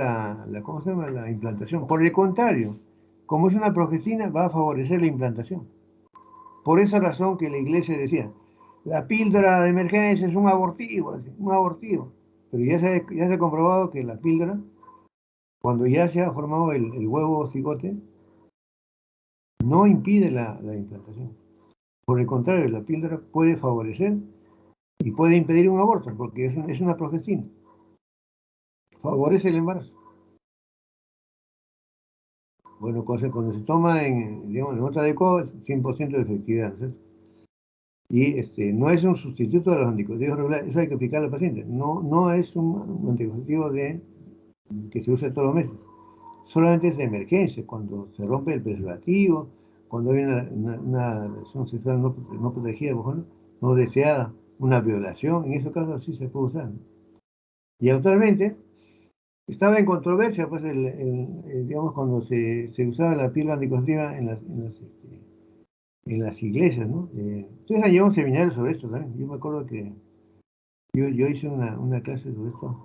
¿cómo se llama? La implantación. Por el contrario, como es una progestina, va a favorecer la implantación. Por esa razón que la iglesia decía, la píldora de emergencia es un abortivo, así, un abortivo. Pero ya se ha comprobado que la píldora, cuando ya se ha formado el huevo cigote, no impide la implantación. Por el contrario, la píldora puede favorecer y puede impedir un aborto, porque es una progestina. Favorece el embarazo. Bueno, cuando se toma digamos, en otra adecuada, 100% de efectividad, ¿no? Y no es un sustituto de los anticonceptivos regulares, eso hay que explicarle al paciente. No es un anticonceptivo que se usa todos los meses. Solamente es de emergencia, cuando se rompe el preservativo, cuando hay una relación sexual no protegida, por ejemplo, no deseada, una violación, en esos casos sí se puede usar, ¿no? Y actualmente estaba en controversia, pues, digamos, cuando se usaba la píldora anticonceptiva en las iglesias, ¿no? Ustedes han llevado un seminario sobre esto también. Yo me acuerdo que yo hice una clase sobre esto,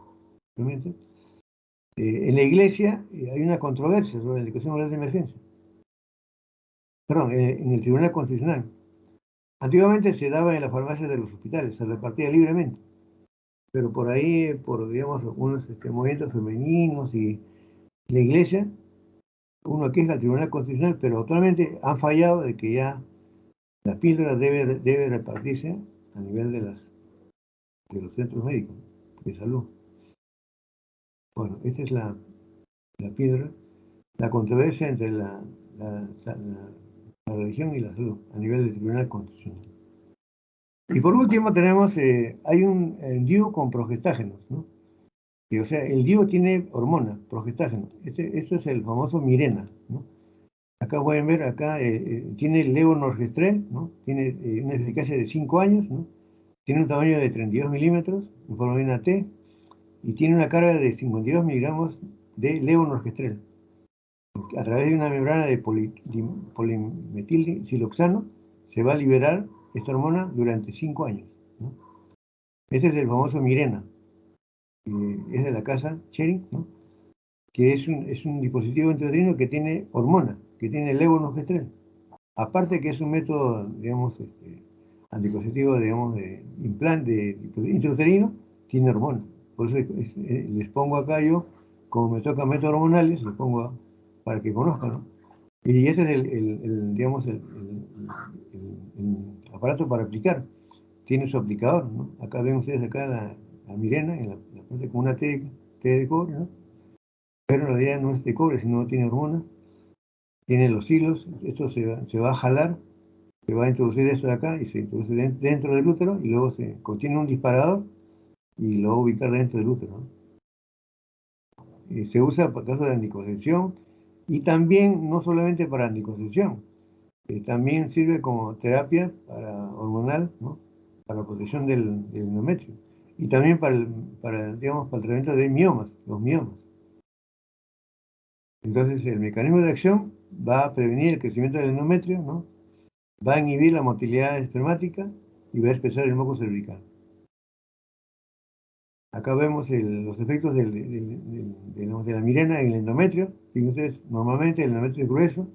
realmente. En la iglesia hay una controversia sobre la educación oral de emergencia. Perdón, en el Tribunal Constitucional. Antiguamente se daba en las farmacias de los hospitales, se repartía libremente. Pero por ahí, digamos, algunos movimientos femeninos y la iglesia, uno queja al Tribunal Constitucional, pero actualmente han fallado de que ya la píldora debe repartirse a nivel de los centros médicos de salud. Bueno, esta es la píldora, la controversia entre la religión y la salud a nivel del Tribunal Constitucional. Y por último tenemos, hay un DIU con progestágenos, ¿no? O sea, el DIU tiene hormona, progestágeno. Esto es el famoso Mirena, ¿no? Acá pueden ver, tiene el levonorgestrel, ¿no? Tiene una eficacia de 5 años, ¿no? Tiene un tamaño de 32 milímetros, en forma de una T, y tiene una carga de 52 miligramos de levonorgestrel. A través de una membrana de polimetilsiloxano se va a liberar esta hormona durante 5 años, ¿no? Este es el famoso Mirena, es de la casa Cherry, ¿no? Que es un dispositivo intrauterino que tiene hormona, que tiene levonorgestrel. Aparte que es un método, digamos, anticonceptivo, digamos, de implante intrauterino, tiene hormona. Por eso les pongo acá yo, como me tocan métodos hormonales, les pongo para que conozcan, ¿no? Y este es digamos, el aparato para aplicar. Tiene su aplicador, ¿no? Acá ven ustedes acá la Mirena, en la parte con una T de cobre, ¿no? Pero en realidad no es de cobre, sino tiene hormona. Tiene los hilos, esto se va a jalar, se va a introducir esto de acá y se introduce dentro del útero y luego se contiene un disparador y lo va a ubicar dentro del útero, ¿no? Se usa para casos de anticoncepción y también no solamente para anticoncepción, también sirve como terapia hormonal, ¿no? Para la protección del endometrio y también digamos, para el tratamiento de miomas, los miomas. Entonces el mecanismo de acción va a prevenir el crecimiento del endometrio, ¿no? Va a inhibir la motilidad espermática y va a espesar el moco cervical. Acá vemos los efectos de la mirena en el endometrio. Fíjense, normalmente el endometrio es grueso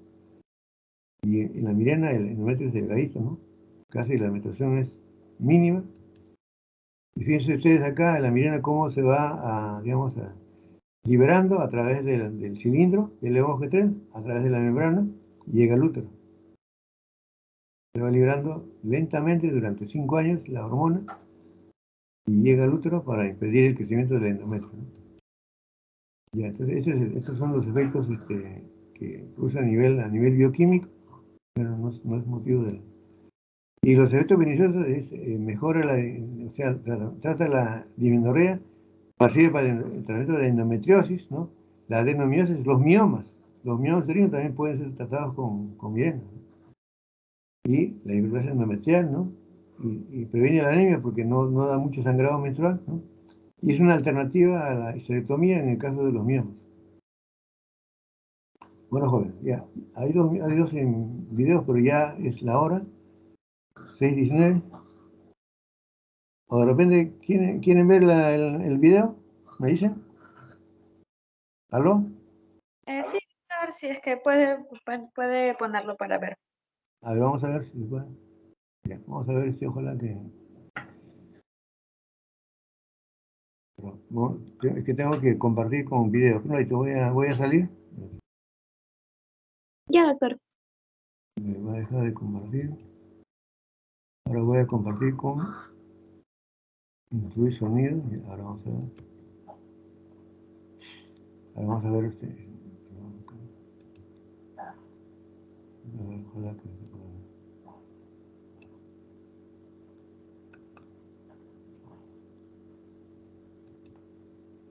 y en la mirena el endometrio es delgadito, ¿no? Casi la penetración es mínima. Y fíjense ustedes acá en la mirena cómo se va, digamos, liberando a través del cilindro del levonorgestrel, a través de la membrana, y llega al útero. Se va liberando lentamente durante 5 años la hormona y llega al útero para impedir el crecimiento del endometrio, ¿no? Ya, entonces estos son los efectos que usan a nivel bioquímico, pero no es motivo del... Y los efectos beneficiosos es mejora o sea, trata la dismenorrea, sirve para el tratamiento de la endometriosis, ¿no? La adenomiosis, los miomas uterinos también pueden ser tratados con mirena, ¿no? Y la hiperplasia endometrial, ¿no? Y previene la anemia porque no da mucho sangrado menstrual, ¿no? Y es una alternativa a la histerectomía en el caso de los miomas. Bueno, jóvenes, ya. Hay dos videos, pero ya es la hora, 6:19. O de repente, ¿quieren ver el video? ¿Me dicen? ¿Aló? Sí, a ver si es que puede ponerlo para ver. A ver, vamos a ver si se puede. Ya, vamos a ver si ojalá que... No, es que tengo que compartir con video. Voy a salir. Ya, doctor. Me va a dejar de compartir. Ahora voy a compartir con incluir sonido. Y ahora vamos a ver. Ahora vamos a ver a ver, ojalá que se pueda.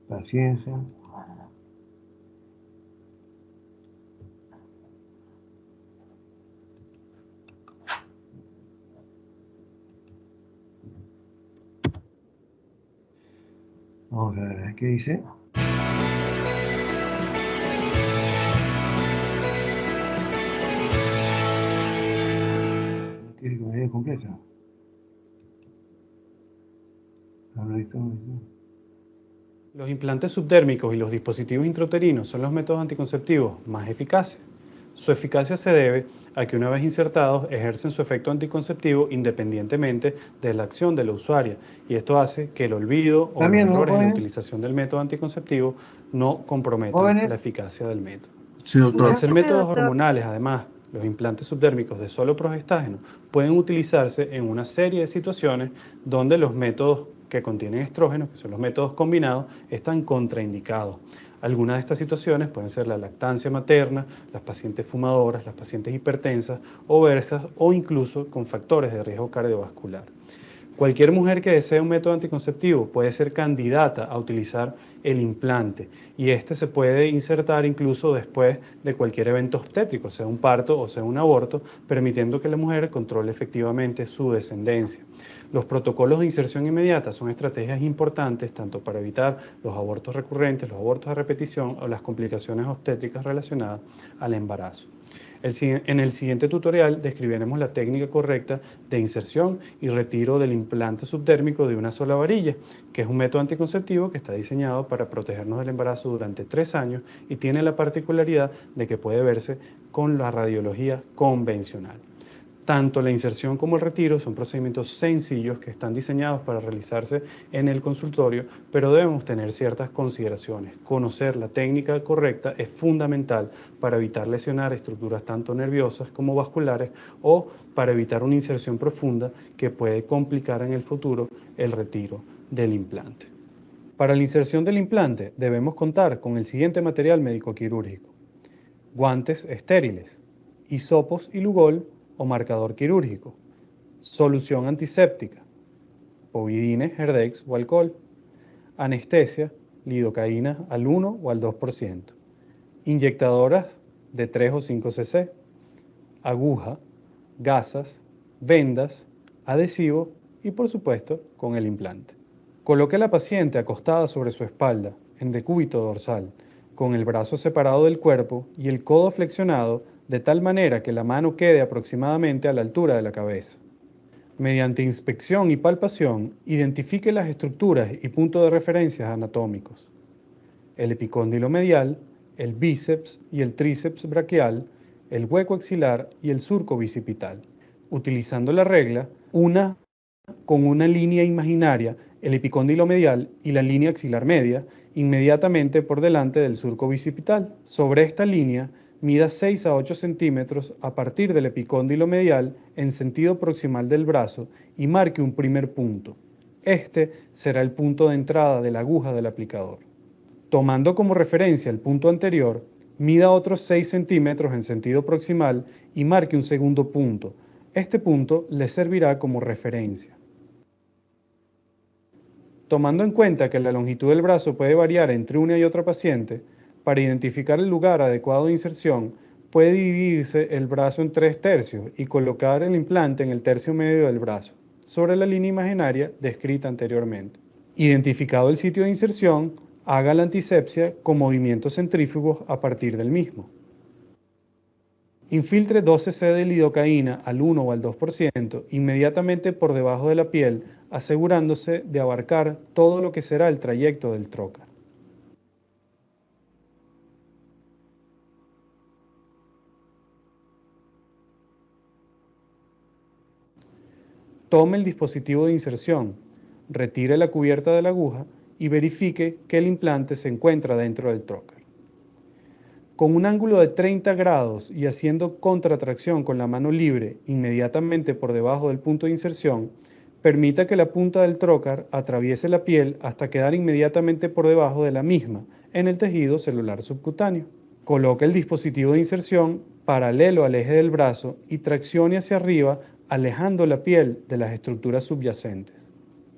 Paciencia. Vamos a ver qué dice. No quiere que me dé completa. Ahora ahí está. Los implantes subdérmicos y los dispositivos intrauterinos son los métodos anticonceptivos más eficaces. Su eficacia se debe a que una vez insertados ejercen su efecto anticonceptivo independientemente de la acción de la usuaria, y esto hace que el olvido o los errores en la utilización del método anticonceptivo no comprometan la eficacia del método. Sí, doctor. Al ser métodos hormonales, además, los implantes subdérmicos de solo progestágeno pueden utilizarse en una serie de situaciones donde los métodos que contienen estrógenos, que son los métodos combinados, están contraindicados. Algunas de estas situaciones pueden ser la lactancia materna, las pacientes fumadoras, las pacientes hipertensas, obesas o incluso con factores de riesgo cardiovascular. Cualquier mujer que desee un método anticonceptivo puede ser candidata a utilizar el implante, y este se puede insertar incluso después de cualquier evento obstétrico, sea un parto o sea un aborto, permitiendo que la mujer controle efectivamente su descendencia. Los protocolos de inserción inmediata son estrategias importantes tanto para evitar los abortos recurrentes, los abortos a repetición o las complicaciones obstétricas relacionadas al embarazo. En el siguiente tutorial describiremos la técnica correcta de inserción y retiro del implante subdérmico de una sola varilla, que es un método anticonceptivo que está diseñado para protegernos del embarazo durante 3 años y tiene la particularidad de que puede verse con la radiología convencional. Tanto la inserción como el retiro son procedimientos sencillos que están diseñados para realizarse en el consultorio, pero debemos tener ciertas consideraciones. Conocer la técnica correcta es fundamental para evitar lesionar estructuras tanto nerviosas como vasculares o para evitar una inserción profunda que puede complicar en el futuro el retiro del implante. Para la inserción del implante debemos contar con el siguiente material médico-quirúrgico: guantes estériles, hisopos y Lugol o marcador quirúrgico, solución antiséptica, povidine, Herdex o alcohol, anestesia, lidocaína al 1 o al 2%, inyectadoras de 3 o 5 cc, aguja, gasas, vendas, adhesivo y por supuesto con el implante. Coloque a la paciente acostada sobre su espalda, en decúbito dorsal, con el brazo separado del cuerpo y el codo flexionado de tal manera que la mano quede aproximadamente a la altura de la cabeza. Mediante inspección y palpación, identifique las estructuras y puntos de referencia anatómicos. El epicóndilo medial, el bíceps y el tríceps braquial, el hueco axilar y el surco bicipital. Utilizando la regla, una con una línea imaginaria, el epicóndilo medial y la línea axilar media, inmediatamente por delante del surco bicipital. Sobre esta línea, mida 6 a 8 centímetros a partir del epicóndilo medial en sentido proximal del brazo y marque un primer punto. Este será el punto de entrada de la aguja del aplicador. Tomando como referencia el punto anterior, mida otros 6 centímetros en sentido proximal y marque un segundo punto. Este punto le servirá como referencia. Tomando en cuenta que la longitud del brazo puede variar entre una y otra paciente, para identificar el lugar adecuado de inserción, puede dividirse el brazo en 3/3 y colocar el implante en el tercio medio del brazo, sobre la línea imaginaria descrita anteriormente. Identificado el sitio de inserción, haga la antisepsia con movimientos centrífugos a partir del mismo. Infiltre 12 cc de lidocaína al 1 o al 2% inmediatamente por debajo de la piel, asegurándose de abarcar todo lo que será el trayecto del trocar. Tome el dispositivo de inserción, retire la cubierta de la aguja y verifique que el implante se encuentra dentro del trocar. Con un ángulo de 30 grados y haciendo contratracción con la mano libre inmediatamente por debajo del punto de inserción, permita que la punta del trocar atraviese la piel hasta quedar inmediatamente por debajo de la misma en el tejido celular subcutáneo. Coloque el dispositivo de inserción paralelo al eje del brazo y traccione hacia arriba, alejando la piel de las estructuras subyacentes.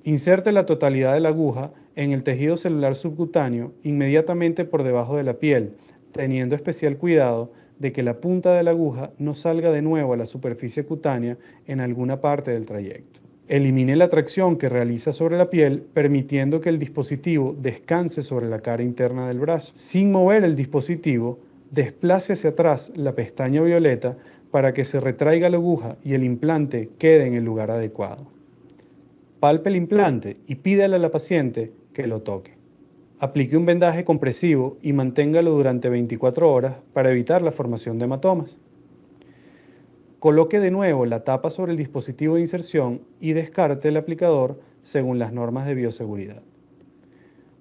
Inserte la totalidad de la aguja en el tejido celular subcutáneo inmediatamente por debajo de la piel, teniendo especial cuidado de que la punta de la aguja no salga de nuevo a la superficie cutánea en alguna parte del trayecto. Elimine la tracción que realiza sobre la piel, permitiendo que el dispositivo descanse sobre la cara interna del brazo. Sin mover el dispositivo, desplace hacia atrás la pestaña violeta para que se retraiga la aguja y el implante quede en el lugar adecuado. Palpe el implante y pídale a la paciente que lo toque. Aplique un vendaje compresivo y manténgalo durante 24 horas para evitar la formación de hematomas. Coloque de nuevo la tapa sobre el dispositivo de inserción y descarte el aplicador según las normas de bioseguridad.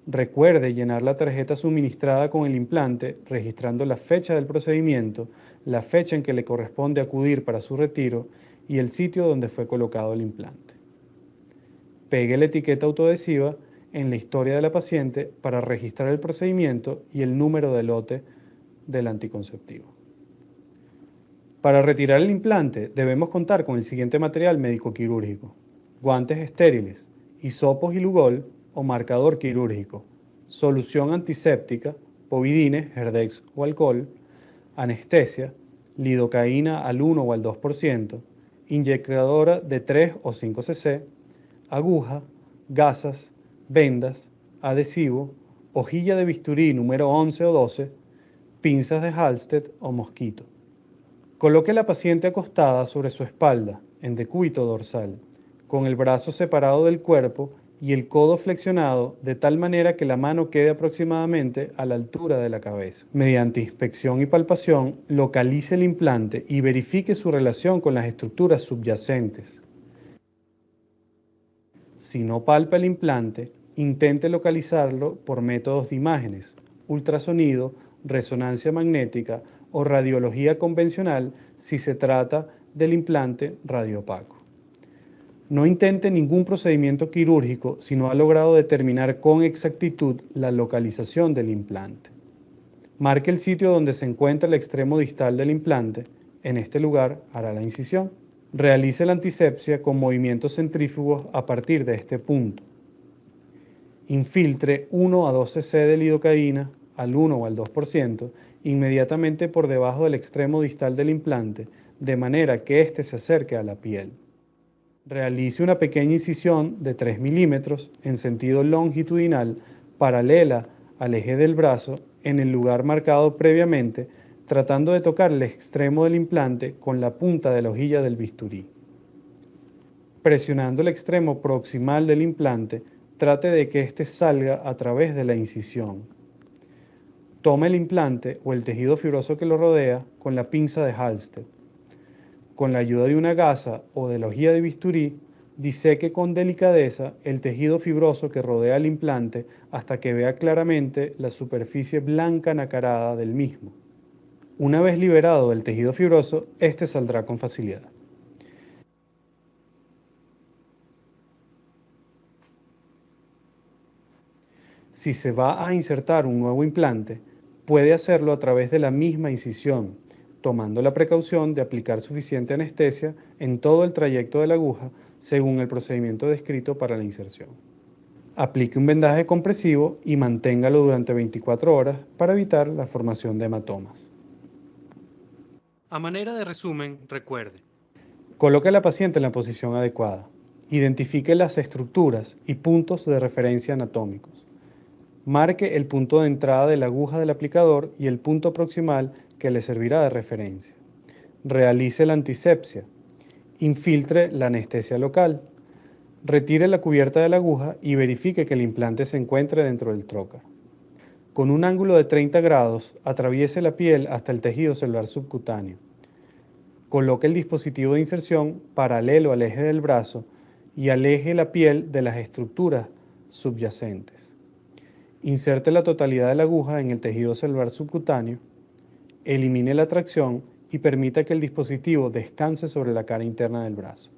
Recuerde llenar la tarjeta suministrada con el implante, registrando la fecha del procedimiento, la fecha en que le corresponde acudir para su retiro y el sitio donde fue colocado el implante. Pegue la etiqueta autoadhesiva en la historia de la paciente para registrar el procedimiento y el número de lote del anticonceptivo. Para retirar el implante debemos contar con el siguiente material médico-quirúrgico: guantes estériles, hisopos y lugol o marcador quirúrgico, solución antiséptica, povidine, Herdex o alcohol, anestesia, lidocaína al 1 o al 2%, inyectadora de 3 o 5 cc, aguja, gasas, vendas, adhesivo, hojilla de bisturí número 11 o 12, pinzas de Halsted o mosquito. Coloque a la paciente acostada sobre su espalda, en decúbito dorsal, con el brazo separado del cuerpo y el codo flexionado de tal manera que la mano quede aproximadamente a la altura de la cabeza. Mediante inspección y palpación, localice el implante y verifique su relación con las estructuras subyacentes. Si no palpa el implante, intente localizarlo por métodos de imágenes, ultrasonido, resonancia magnética o radiología convencional si se trata del implante radiopaco. No intente ningún procedimiento quirúrgico si no ha logrado determinar con exactitud la localización del implante. Marque el sitio donde se encuentra el extremo distal del implante. En este lugar hará la incisión. Realice la antisepsia con movimientos centrífugos a partir de este punto. Infiltre 1 a 12 cc de lidocaína al 1 o al 2% inmediatamente por debajo del extremo distal del implante, de manera que éste se acerque a la piel. Realice una pequeña incisión de 3 milímetros en sentido longitudinal paralela al eje del brazo en el lugar marcado previamente, tratando de tocar el extremo del implante con la punta de la hojilla del bisturí. Presionando el extremo proximal del implante, trate de que éste salga a través de la incisión. Tome el implante o el tejido fibroso que lo rodea con la pinza de Halsted. Con la ayuda de una gasa o de la hojilla de bisturí, diseque con delicadeza el tejido fibroso que rodea el implante hasta que vea claramente la superficie blanca nacarada del mismo. Una vez liberado del tejido fibroso, este saldrá con facilidad. Si se va a insertar un nuevo implante, puede hacerlo a través de la misma incisión, tomando la precaución de aplicar suficiente anestesia en todo el trayecto de la aguja según el procedimiento descrito para la inserción. Aplique un vendaje compresivo y manténgalo durante 24 horas para evitar la formación de hematomas. A manera de resumen, recuerde: coloque a la paciente en la posición adecuada. Identifique las estructuras y puntos de referencia anatómicos. Marque el punto de entrada de la aguja del aplicador y el punto proximal que le servirá de referencia. Realice la antisepsia. Infiltre la anestesia local. Retire la cubierta de la aguja y verifique que el implante se encuentre dentro del trocar. Con un ángulo de 30 grados, atraviese la piel hasta el tejido celular subcutáneo. Coloque el dispositivo de inserción paralelo al eje del brazo y aleje la piel de las estructuras subyacentes. Inserte la totalidad de la aguja en el tejido celular subcutáneo, elimine la tracción y permita que el dispositivo descanse sobre la cara interna del brazo.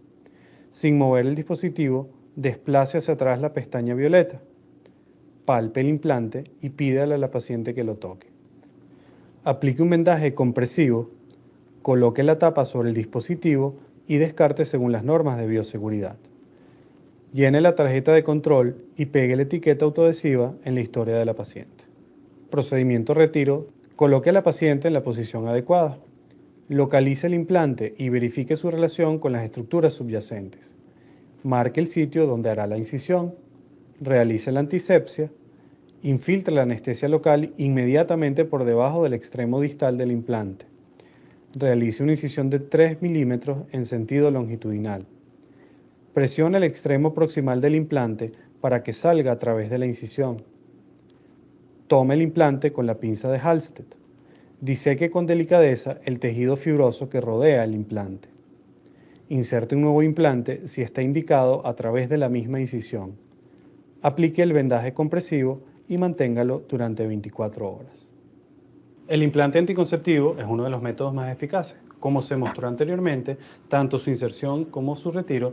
Sin mover el dispositivo, desplace hacia atrás la pestaña violeta. Palpe el implante y pídale a la paciente que lo toque. Aplique un vendaje compresivo, coloque la tapa sobre el dispositivo y descarte según las normas de bioseguridad. Llene la tarjeta de control y pegue la etiqueta autoadhesiva en la historia de la paciente. Procedimiento retiro. Coloque a la paciente en la posición adecuada. Localice el implante y verifique su relación con las estructuras subyacentes. Marque el sitio donde hará la incisión. Realice la antisepsia. Infiltre la anestesia local inmediatamente por debajo del extremo distal del implante. Realice una incisión de 3 milímetros en sentido longitudinal. Presione el extremo proximal del implante para que salga a través de la incisión. Tome el implante con la pinza de Halsted. Diseque con delicadeza el tejido fibroso que rodea el implante. Inserte un nuevo implante si está indicado a través de la misma incisión. Aplique el vendaje compresivo y manténgalo durante 24 horas. El implante anticonceptivo es uno de los métodos más eficaces. Como se mostró anteriormente, tanto su inserción como su retiro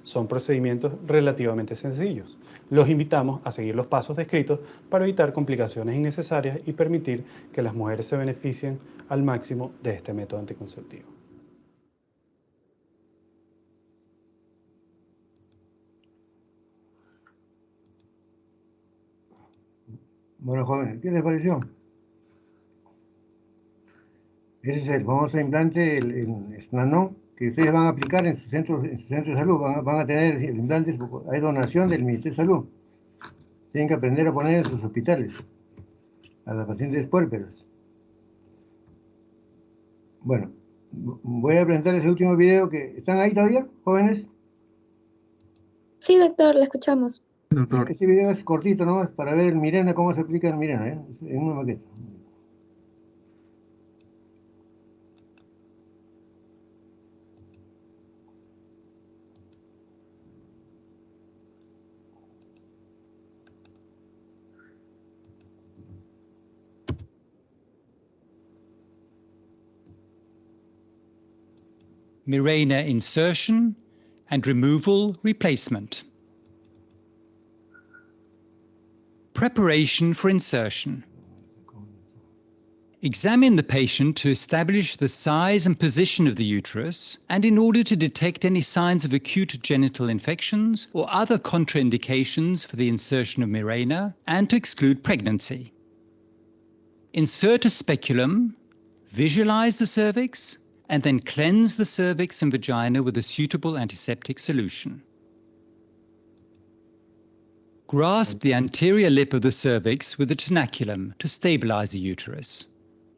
son procedimientos relativamente sencillos. Los invitamos a seguir los pasos descritos para evitar complicaciones innecesarias y permitir que las mujeres se beneficien al máximo de este método anticonceptivo. Bueno, jóvenes, ¿qué les pareció? Ese es el famoso implante, el Snanon, que ustedes van a aplicar en su centro de salud. Van a tener el implante, hay donación del Ministerio de Salud. Tienen que aprender a poner en sus hospitales a las pacientes puérperas. Bueno, voy a presentarles el último video que... ¿Están ahí todavía, jóvenes? Sí, doctor, le escuchamos. Doctor. Este video es cortito nomás para ver el Mirena, cómo se aplica el Mirena, ¿eh? En una maqueta. Mirena insertion and removal replacement. Preparation for insertion. Examine the patient to establish the size and position of the uterus, and in order to detect any signs of acute genital infections or other contraindications for the insertion of Mirena, and to exclude pregnancy. Insert a speculum, visualize the cervix, and then cleanse the cervix and vagina with a suitable antiseptic solution. Grasp the anterior lip of the cervix with a tenaculum to stabilize the uterus.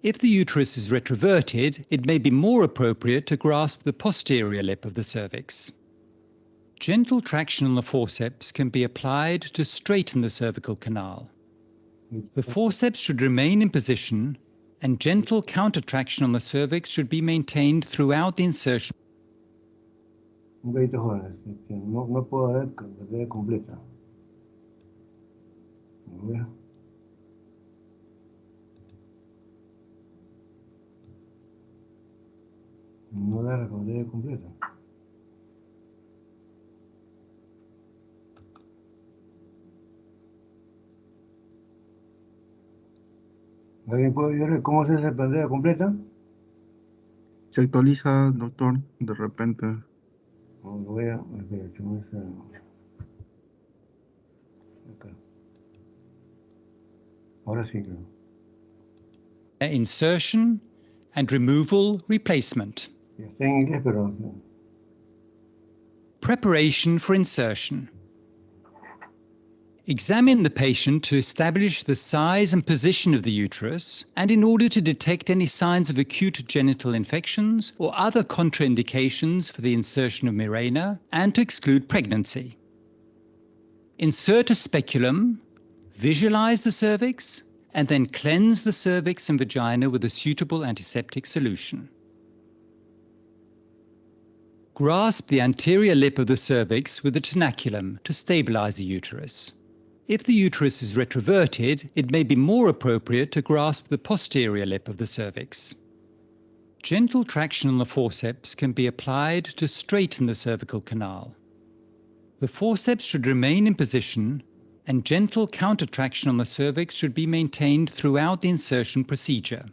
If the uterus is retroverted, it may be more appropriate to grasp the posterior lip of the cervix. Gentle traction on the forceps can be applied to straighten the cervical canal. The forceps should remain in position and gentle counter-traction on the cervix should be maintained throughout the insertion. Un poquito jóvenes, no puedo dar cantidad completa. A ver. No da la cantidad completa. ¿Alguien puede ver cómo se hace la pantalla completa? Se actualiza, doctor, de repente. No, lo voy a... Espera, tengo esa... Acá. Ahora sí, creo. Insertion and removal replacement. Ya está en inglés, pero... Preparation for insertion. Examine the patient to establish the size and position of the uterus and in order to detect any signs of acute genital infections or other contraindications for the insertion of Mirena and to exclude pregnancy. Insert a speculum, visualize the cervix, and then cleanse the cervix and vagina with a suitable antiseptic solution. Grasp the anterior lip of the cervix with a tenaculum to stabilize the uterus. If the uterus is retroverted, it may be more appropriate to grasp the posterior lip of the cervix. Gentle traction on the forceps can be applied to straighten the cervical canal. The forceps should remain in position and gentle counter-traction on the cervix should be maintained throughout the insertion procedure.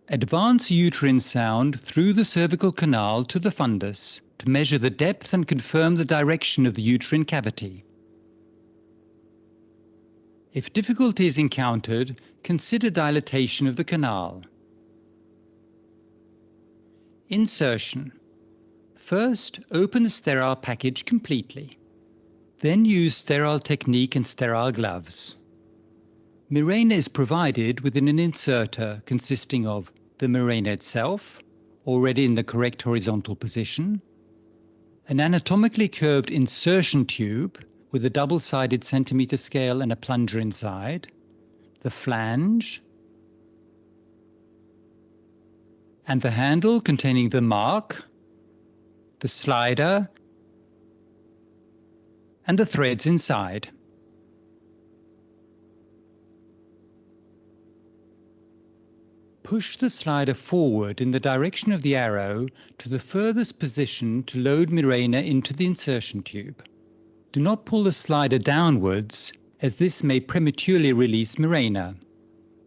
Advance uterine sound through the cervical canal to the fundus to measure the depth and confirm the direction of the uterine cavity. If difficulty is encountered, consider dilatation of the canal. Insertion. First, open the sterile package completely. Then use sterile technique and sterile gloves. Mirena is provided within an inserter consisting of the Mirena itself, already in the correct horizontal position, an anatomically curved insertion tube with a double-sided centimeter scale and a plunger inside, the flange, and the handle containing the mark, the slider, and the threads inside. Push the slider forward in the direction of the arrow to the furthest position to load Mirena into the insertion tube. Do not pull the slider downwards, as this may prematurely release Mirena.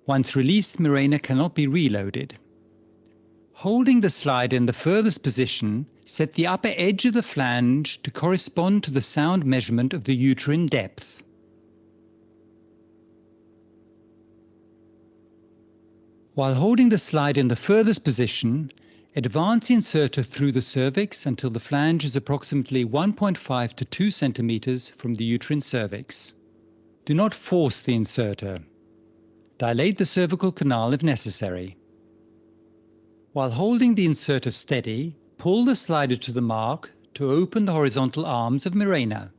Once released, Mirena cannot be reloaded. Holding the slider in the furthest position, set the upper edge of the flange to correspond to the sound measurement of the uterine depth. While holding the slider in the furthest position, advance the inserter through the cervix until the flange is approximately 1.5 to 2 centimeters from the uterine cervix. Do not force the inserter. Dilate the cervical canal if necessary. While holding the inserter steady, pull the slider to the mark to open the horizontal arms of Mirena.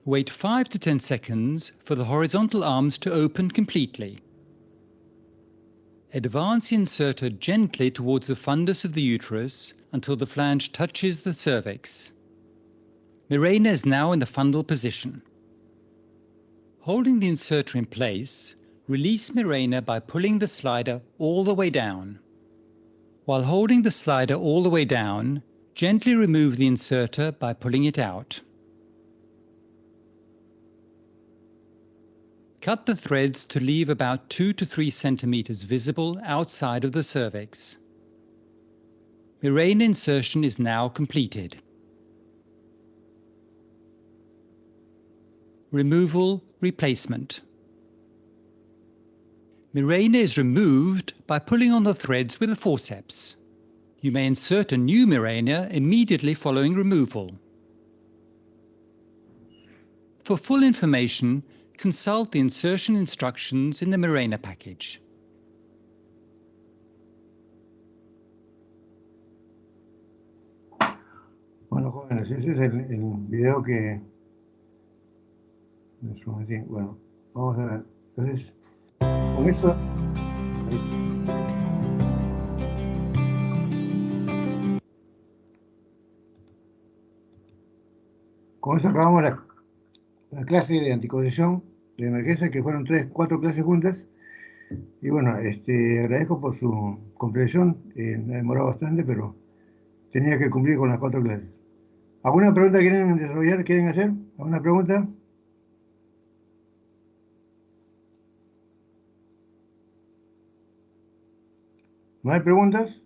Wait 5 to 10 seconds for the horizontal arms to open completely. Advance the inserter gently towards the fundus of the uterus until the flange touches the cervix. Mirena is now in the fundal position. Holding the inserter in place, release Mirena by pulling the slider all the way down. While holding the slider all the way down, gently remove the inserter by pulling it out. Cut the threads to leave about 2 to 3 centimeters visible outside of the cervix. Mirena insertion is now completed. Removal, replacement. Mirena is removed by pulling on the threads with a forceps. You may insert a new Mirena immediately following removal. For full information, consult the insertion instructions in the Mirena package. Pues ese es el video que... Bueno, vamos a ver. Entonces, con esto... Con eso acabamos la clase de anticoncepción de emergencia, que fueron 4 clases juntas. Y bueno, agradezco por su comprensión. Me ha demorado bastante, pero tenía que cumplir con las 4 clases. ¿Alguna pregunta quieren desarrollar? ¿Quieren hacer? ¿Alguna pregunta? ¿No hay preguntas?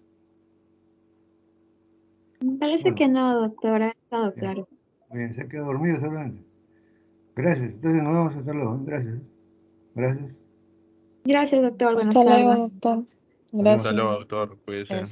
Me parece Bueno, que no, doctora, ha estado ya. claro. Bien, se ha quedado dormido solamente. Gracias. Entonces nos vemos hasta luego. Gracias. Gracias. Gracias, doctor. Buenas Hasta luego, tardes. doctor. Hasta luego. Hasta luego, Gracias. doctor. Cuídese.